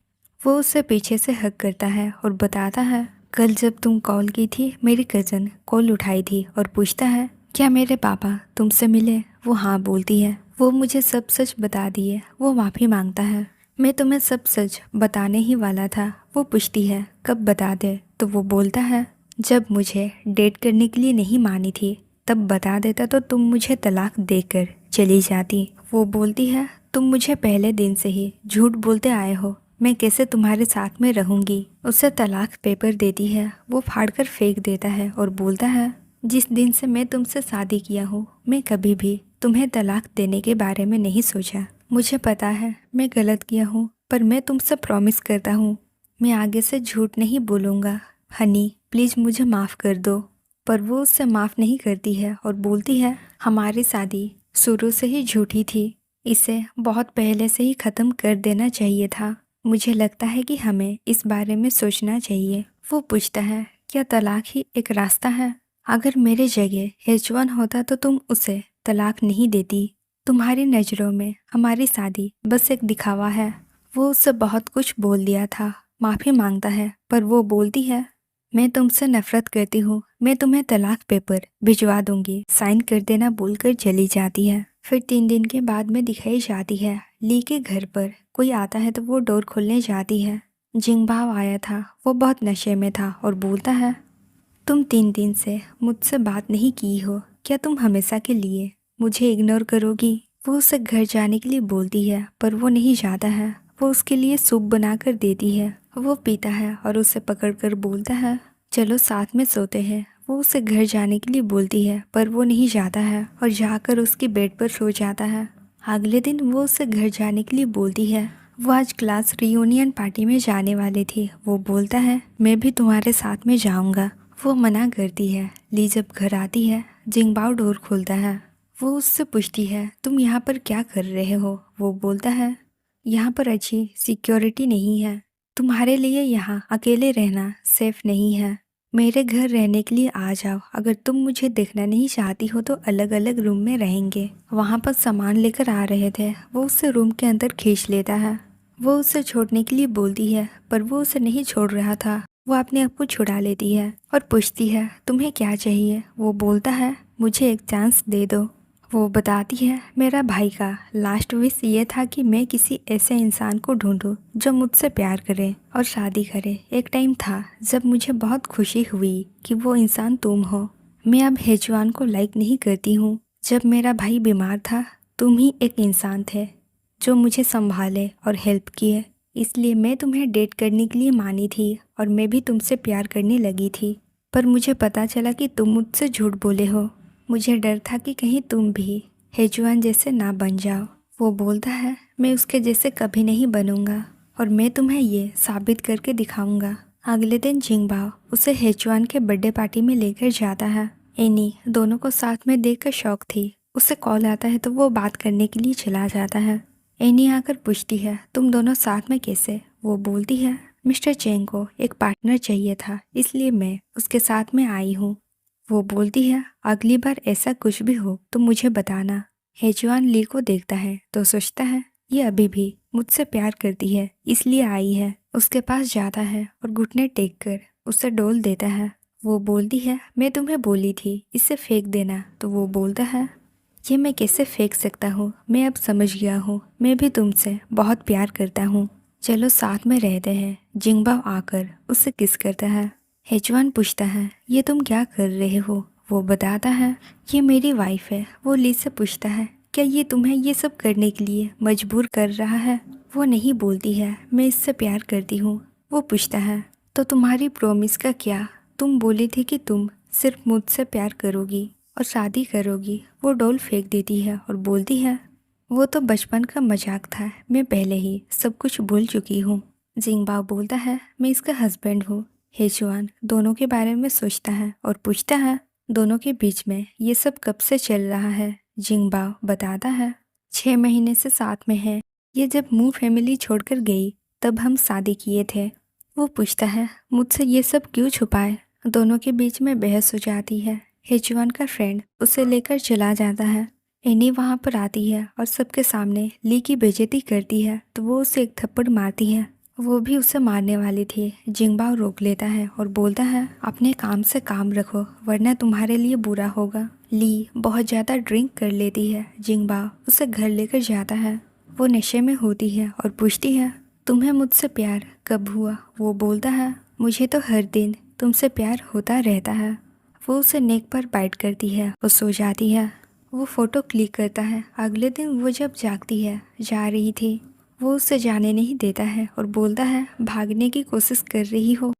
वो उससे पीछे से हक करता है और बताता है कल जब तुम कॉल की थी मेरी कज़न कॉल उठाई थी और पूछता है क्या मेरे पापा तुमसे मिले। वो हाँ बोलती है। वो मुझे सब सच बता दिए। वो माफ़ी मांगता है मैं तुम्हें सब सच बताने ही वाला था। वो पूछती है कब बता दे। तो वो बोलता है जब मुझे डेट करने के लिए नहीं मानी थी तब बता देता तो तुम मुझे तलाक देकर चली जाती। वो बोलती है तुम मुझे पहले दिन से ही झूठ बोलते आए हो, मैं कैसे तुम्हारे साथ में रहूंगी। उसे तलाक पेपर देती है। वो फाड़कर फेंक देता है और बोलता है जिस दिन से मैं तुमसे शादी किया हूँ मैं कभी भी तुम्हें तलाक देने के बारे में नहीं सोचा। मुझे पता है मैं गलत किया हूँ पर मैं तुमसे प्रॉमिस करता हूँ मैं आगे से झूठ नहीं बोलूँगा। हनी प्लीज़ मुझे माफ़ कर दो। पर वो उससे माफ़ नहीं करती है और बोलती है हमारी शादी शुरू से ही झूठी थी, इसे बहुत पहले से ही ख़त्म कर देना चाहिए था। मुझे लगता है कि हमें इस बारे में सोचना चाहिए। वो पूछता है क्या तलाक ही एक रास्ता है। अगर मेरे जगह H1 होता तो तुम उसे तलाक नहीं देती। तुम्हारी नज़रों में हमारी शादी बस एक दिखावा है। वो उससे बहुत कुछ बोल दिया था। माफ़ी मांगता है पर वो बोलती है मैं तुमसे नफरत करती हूँ, मैं तुम्हें तलाक पेपर भिजवा दूंगी, साइन कर देना बोलकर चली जाती है। फिर 3 दिन के बाद में दिखाई जाती है ली के घर पर कोई आता है तो वो डोर खोलने जाती है। जिंगबाओ आया था। वो बहुत नशे में था और बोलता है तुम 3 दिन से मुझसे बात नहीं की हो, क्या तुम हमेशा के लिए मुझे इग्नोर करोगी। वो उसे घर जाने के लिए बोलती है पर वो नहीं जाता है। वो उसके लिए सूप बनाकर देती है। वो पीता है और उसे पकड़कर बोलता है चलो साथ में सोते हैं। वो उसे घर जाने के लिए बोलती है पर वो नहीं जाता है और जाकर उसके बेड पर सो जाता है। अगले दिन वो उसे घर जाने के लिए बोलती है। वो आज क्लास रियूनियन पार्टी में जाने वाली थी। वो बोलता है मैं भी तुम्हारे साथ में जाऊंगा। वो मना करती है। ली जब घर आती है जिंगबाओ डोर खोलता है। वो उससे पूछती है तुम यहाँ पर क्या कर रहे हो। वो बोलता है यहाँ पर अच्छी सिक्योरिटी नहीं है, तुम्हारे लिए यहाँ अकेले रहना सेफ नहीं है। मेरे घर रहने के लिए आ जाओ। अगर तुम मुझे देखना नहीं चाहती हो तो अलग अलग रूम में रहेंगे। वहाँ पर सामान लेकर आ रहे थे। वो उसे रूम के अंदर खींच लेता है। वो उसे छोड़ने के लिए बोलती है पर वो उसे नहीं छोड़ रहा था। वो अपने आप को छुड़ा लेती है और पूछती है तुम्हें क्या चाहिए। वो बोलता है मुझे एक चांस दे दो। वो बताती है मेरा भाई का लास्ट विश ये था कि मैं किसी ऐसे इंसान को ढूंढूं जो मुझसे प्यार करे और शादी करे। एक टाइम था जब मुझे बहुत खुशी हुई कि वो इंसान तुम हो। मैं अब हेजवान को लाइक नहीं करती हूँ। जब मेरा भाई बीमार था तुम ही एक इंसान थे। जो मुझे संभाले और हेल्प किए। इसलिए मैं तुम्हें डेट करने के लिए मानी थी और मैं भी तुमसे प्यार करने लगी थी। पर मुझे पता चला कि तुम मुझसे झूठ बोले हो। मुझे डर था कि कहीं तुम भी हेजुआन जैसे ना बन जाओ। वो बोलता है, मैं उसके जैसे कभी नहीं बनूंगा और मैं तुम्हें ये साबित करके दिखाऊंगा। अगले दिन जिंगबाओ उसे हेजुआन के बर्थडे पार्टी में लेकर जाता है। एनी दोनों को साथ में देखकर शौक थी। उसे कॉल आता है तो वो बात करने के लिए चला जाता है। एनी आकर पूछती है, तुम दोनों साथ में कैसे? वो बोलती है, मिस्टर चेंग को एक पार्टनर चाहिए था, इसलिए मैं उसके साथ में आई हूँ। वो बोलती है, अगली बार ऐसा कुछ भी हो तो मुझे बताना। हेजुआन ली को देखता है तो सोचता है, ये अभी भी मुझसे प्यार करती है इसलिए आई है। उसके पास जाता है और घुटने टेक कर उसे डोल देता है। वो बोलती है, मैं तुम्हें बोली थी इसे फेंक देना। तो वो बोलता है, ये मैं कैसे फेंक सकता हूँ? मैं अब समझ गया हूँ, मैं भी तुमसे बहुत प्यार करता हूँ। चलो साथ में रहते हैं। जिंगबाओ आकर उससे किस करता है। हेजुआन पूछता है, ये तुम क्या कर रहे हो? वो बताता है, ये मेरी वाइफ है। वो ली से पूछता है, क्या ये तुम्हें ये सब करने के लिए मजबूर कर रहा है? वो नहीं बोलती है, मैं इससे प्यार करती हूँ। वो पूछता है, तो तुम्हारी प्रॉमिस का क्या? तुम बोली थी कि तुम सिर्फ मुझसे प्यार करोगी और शादी करोगी। वो डोल फेंक देती है और बोलती है, वो तो बचपन का मजाक था, मैं पहले ही सब कुछ भूल चुकी हूँ। जिंगबाओ बोलता है, मैं इसका हस्बैंड हूँ। हेजुआन दोनों के बारे में सोचता है और पूछता है, दोनों के बीच में ये सब कब से चल रहा है? जिंगबाओ बताता है, 6 महीने से साथ में है। ये जब मू फैमिली छोड़कर गई तब हम शादी किए थे। वो पूछता है, मुझसे ये सब क्यों छुपाए? दोनों के बीच में बहस हो जाती है। हेजुआन का फ्रेंड उसे लेकर चला जाता है। एनी वहाँ पर आती है और सबके सामने ली की बेइज्जती करती है तो वो उसे एक थप्पड़ मारती है। वो भी उसे मारने वाली थी। जिंगबाओ रोक लेता है और बोलता है, अपने काम से काम रखो वरना तुम्हारे लिए बुरा होगा। ली बहुत ज़्यादा ड्रिंक कर लेती है। जिंगबाओ उसे घर लेकर जाता है। वो नशे में होती है और पूछती है, तुम्हें मुझसे प्यार कब हुआ? वो बोलता है, मुझे तो हर दिन तुमसे प्यार होता रहता है। वो उसे नेक पर बाइट करती है। वो सो जाती है। वो फ़ोटो क्लिक करता है। अगले दिन वो जब जागती है, जा रही थी, वो उसे जाने नहीं देता है और बोलता है, भागने की कोशिश कर रही हो?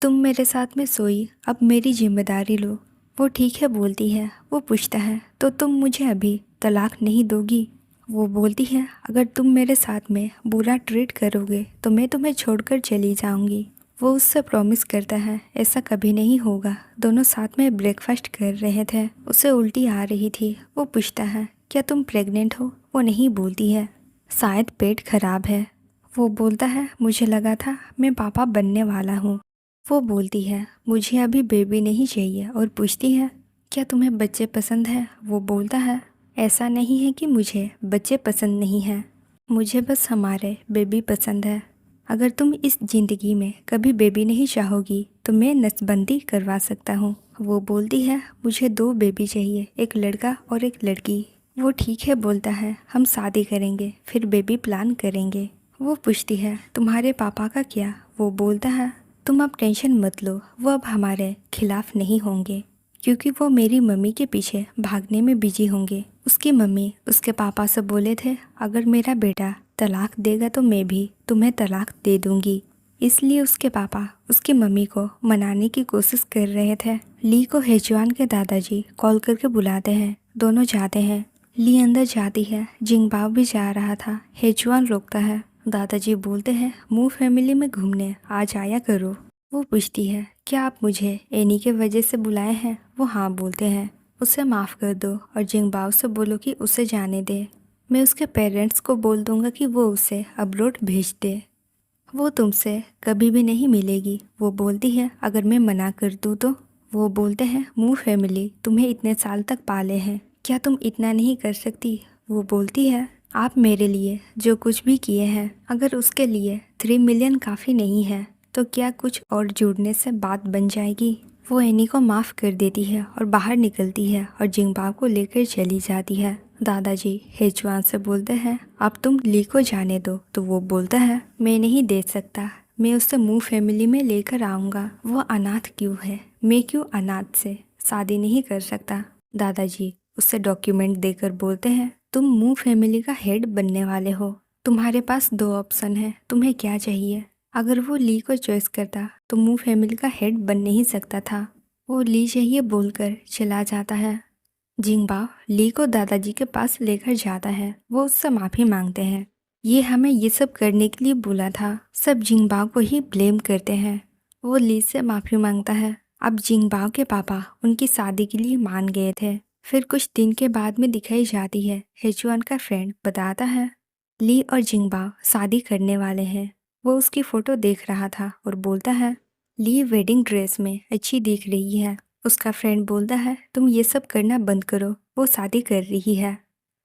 तुम मेरे साथ में सोई, अब मेरी जिम्मेदारी लो। वो ठीक है बोलती है। वो पूछता है, तो तुम मुझे अभी तलाक नहीं दोगी? वो बोलती है, अगर तुम मेरे साथ में बुरा ट्रीट करोगे तो मैं तुम्हें छोड़कर चली जाऊंगी। वो उससे प्रॉमिस करता है, ऐसा कभी नहीं होगा। दोनों साथ में ब्रेकफास्ट कर रहे थे। उसे उल्टी आ रही थी। वो पूछता है, क्या तुम प्रेग्नेंट हो? वो नहीं बोलती है, शायद पेट खराब है। वो बोलता है, मुझे लगा था मैं पापा बनने वाला हूँ। वो बोलती है, मुझे अभी बेबी नहीं चाहिए और पूछती है, क्या तुम्हें बच्चे पसंद है? वो बोलता है, ऐसा नहीं है कि मुझे बच्चे पसंद नहीं हैं, मुझे बस हमारे बेबी पसंद है। अगर तुम इस ज़िंदगी में कभी बेबी नहीं चाहोगी तो मैं नसबंदी करवा सकता हूँ। वो बोलती है, मुझे 2 बेबी चाहिए, एक लड़का और एक लड़की। वो ठीक है बोलता है, हम शादी करेंगे फिर बेबी प्लान करेंगे। वो पूछती है, तुम्हारे पापा का क्या? वो बोलता है, तुम अब टेंशन मत लो, वो अब हमारे खिलाफ नहीं होंगे क्योंकि वो मेरी मम्मी के पीछे भागने में बिजी होंगे। उसकी मम्मी उसके पापा से बोले थे, अगर मेरा बेटा तलाक देगा तो मैं भी तुम्हें तलाक दे दूंगी। इसलिए उसके पापा उसकी मम्मी को मनाने की कोशिश कर रहे थे। ली को हेजुआन के दादाजी कॉल करके बुलाते हैं। दोनों जाते हैं। ली अंदर जाती है। जिंगबाओ भी जा रहा था। हेजुआन रोकता है। दादाजी बोलते हैं, मू फैमिली में घूमने आ जाया करो। वो पूछती है, क्या आप मुझे एनी के वजह से बुलाए हैं? वो हाँ बोलते हैं। उसे माफ़ कर दो और जिंगबाओ से बोलो कि उसे जाने दे। मैं उसके पेरेंट्स को बोल दूंगा कि वो उसे अब्रोड भेज दे। वो तुमसे कभी भी नहीं मिलेगी। वो बोलती है, अगर मैं मना कर दूँ तो? वो बोलते हैं, मू फैमिली तुम्हें इतने साल तक पाले हैं, क्या तुम इतना नहीं कर सकती? वो बोलती है, आप मेरे लिए जो कुछ भी किए हैं, अगर उसके लिए 3 मिलियन काफ़ी नहीं है तो क्या कुछ और जुड़ने से बात बन जाएगी? वो एनी को माफ़ कर देती है और बाहर निकलती है और जिंगबाओ को लेकर चली जाती है। दादाजी हेजुआन से बोलते हैं, अब तुम ली को जाने दो। तो वो बोलता है, मैं नहीं दे सकता, मैं उसे मू फैमिली में लेकर आऊँगा। वो अनाथ क्यों है? मैं क्यों अनाथ से शादी नहीं कर सकता? दादाजी उसे डॉक्यूमेंट देकर बोलते हैं, तुम मू फैमिली का हेड बनने वाले हो। तुम्हारे पास दो ऑप्शन है, तुम्हें क्या चाहिए। अगर वो ली को चॉइस करता तो मू फैमिली का हेड बन नहीं सकता था। वो ली चाहिए बोलकर चला जाता है। जिंगबाओ ली को दादाजी के पास लेकर जाता है। वो उससे माफ़ी मांगते हैं। ये हमें ये सब करने के लिए बोला था। सब जिंगबाओ को ही ब्लेम करते हैं। वो ली से माफ़ी मांगता है। अब जिंगबाओ के पापा उनकी शादी के लिए मान गए थे। फिर कुछ दिन के बाद में दिखाई जाती है, हेचुआन का फ्रेंड बताता है ली और जिंगबाओ शादी करने वाले हैं। वो उसकी फ़ोटो देख रहा था और बोलता है ली वेडिंग ड्रेस में अच्छी दिख रही है। उसका फ्रेंड बोलता है तुम ये सब करना बंद करो, वो शादी कर रही है।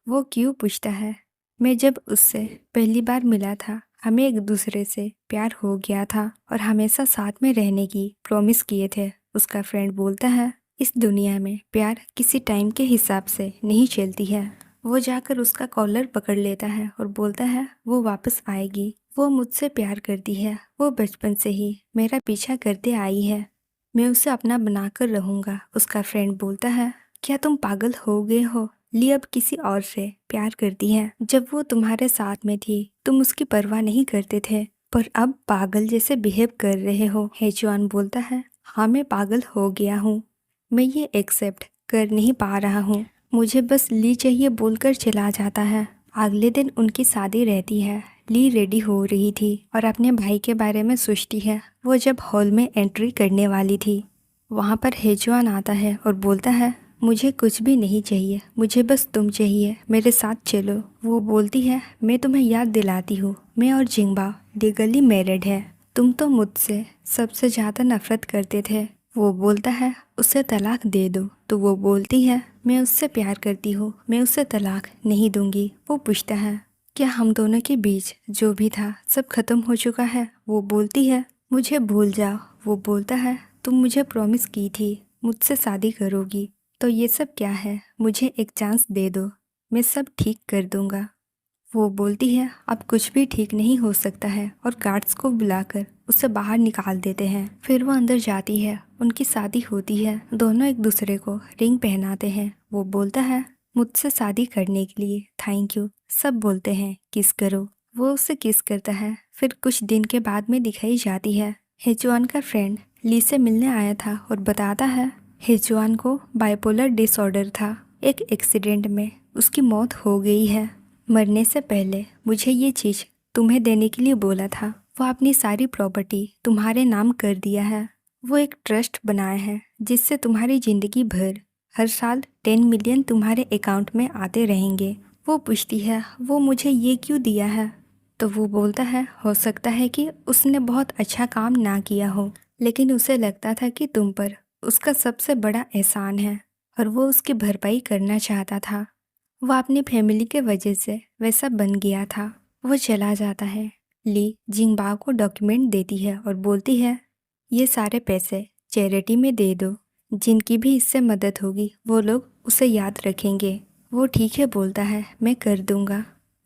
वो क्यों पूछता है मैं जब उससे पहली बार मिला था हमें एक दूसरे से प्यार हो गया था और हमेशा साथ में रहने की प्रॉमिस किए थे। उसका फ्रेंड बोलता है इस दुनिया में प्यार किसी टाइम के हिसाब से नहीं चलती है। वो जाकर उसका कॉलर पकड़ लेता है और बोलता है वो वापस आएगी। वो मुझसे प्यार करती है। वो बचपन से ही मेरा पीछा करते आई है। मैं उसे अपना बनाकर रहूंगा। उसका फ्रेंड बोलता है क्या तुम पागल हो गए हो। ली अब किसी और से प्यार करती है। जब वो तुम्हारे साथ में थी तुम उसकी परवाह नहीं करते थे, पर अब पागल जैसे बिहेव कर रहे हो। हेचुआन बोलता है हाँ मैं पागल हो गया हूँ, मैं ये एक्सेप्ट कर नहीं पा रहा हूँ। मुझे बस ली चाहिए बोलकर चला जाता है। अगले दिन उनकी शादी रहती है। ली रेडी हो रही थी और अपने भाई के बारे में सोचती है। वो जब हॉल में एंट्री करने वाली थी वहाँ पर हेचुआन आता है और बोलता है मुझे कुछ भी नहीं चाहिए, मुझे बस तुम चाहिए, मेरे साथ चलो। वो बोलती है मैं तुम्हें याद दिलाती हूँ मैं और जिंगबाओ लीगली मैरिड है। तुम तो मुझसे सबसे ज़्यादा नफरत करते थे। वो बोलता है उसे तलाक दे दो। तो वो बोलती है मैं उससे प्यार करती हूँ, मैं उसे तलाक नहीं दूंगी। वो पूछता है क्या हम दोनों के बीच जो भी था सब खत्म हो चुका है। वो बोलती है मुझे भूल जाओ। वो बोलता है तुम मुझे प्रॉमिस की थी मुझसे शादी करोगी, तो ये सब क्या है, मुझे एक चांस दे दो, मैं सब ठीक कर दूंगा। वो बोलती है अब कुछ भी ठीक नहीं हो सकता है और गार्ड्स को बुलाकर उसे बाहर निकाल देते हैं। फिर वो अंदर जाती है। उनकी शादी होती है। दोनों एक दूसरे को रिंग पहनाते हैं। वो बोलता है मुझसे शादी करने के लिए थैंक यू। सब बोलते हैं किस करो। वो उसे किस करता है। फिर कुछ दिन के बाद में दिखाई जाती है हेचुआन का फ्रेंड ली से मिलने आया था और बताता है हेचुआन को बाइपोलर डिसऑर्डर था। एक एक्सीडेंट में उसकी मौत हो गई है। मरने से पहले मुझे ये चीज़ तुम्हें देने के लिए बोला था। वो अपनी सारी प्रॉपर्टी तुम्हारे नाम कर दिया है। वो एक ट्रस्ट बनाया है जिससे तुम्हारी ज़िंदगी भर हर साल 10 मिलियन तुम्हारे अकाउंट में आते रहेंगे। वो पूछती है वो मुझे ये क्यों दिया है। तो वो बोलता है हो सकता है कि उसने बहुत अच्छा काम ना किया हो, लेकिन उसे लगता था कि तुम पर उसका सबसे बड़ा एहसान है और वो उसकी भरपाई करना चाहता था। वो अपनी फैमिली के वजह से वैसा बन गया था। वो चला जाता है। ली जिंगबाओ को डॉक्यूमेंट देती है और बोलती है ये सारे पैसे चैरिटी में दे दो, जिनकी भी इससे मदद होगी वो लोग उसे याद रखेंगे। वो ठीक है बोलता है मैं कर दूंगा।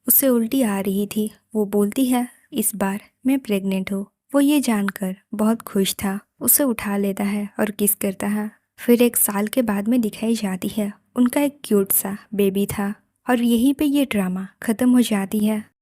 उसे उल्टी आ रही थी। वो बोलती है इस बार मैं प्रेग्नेंट हूँ। वो ये जानकर बहुत खुश था। उसे उठा लेता है और किस करता है। फिर एक साल के बाद में दिखाई जाती है उनका एक क्यूट सा बेबी था। और यहीं पे ये ड्रामा ख़त्म हो जाती है।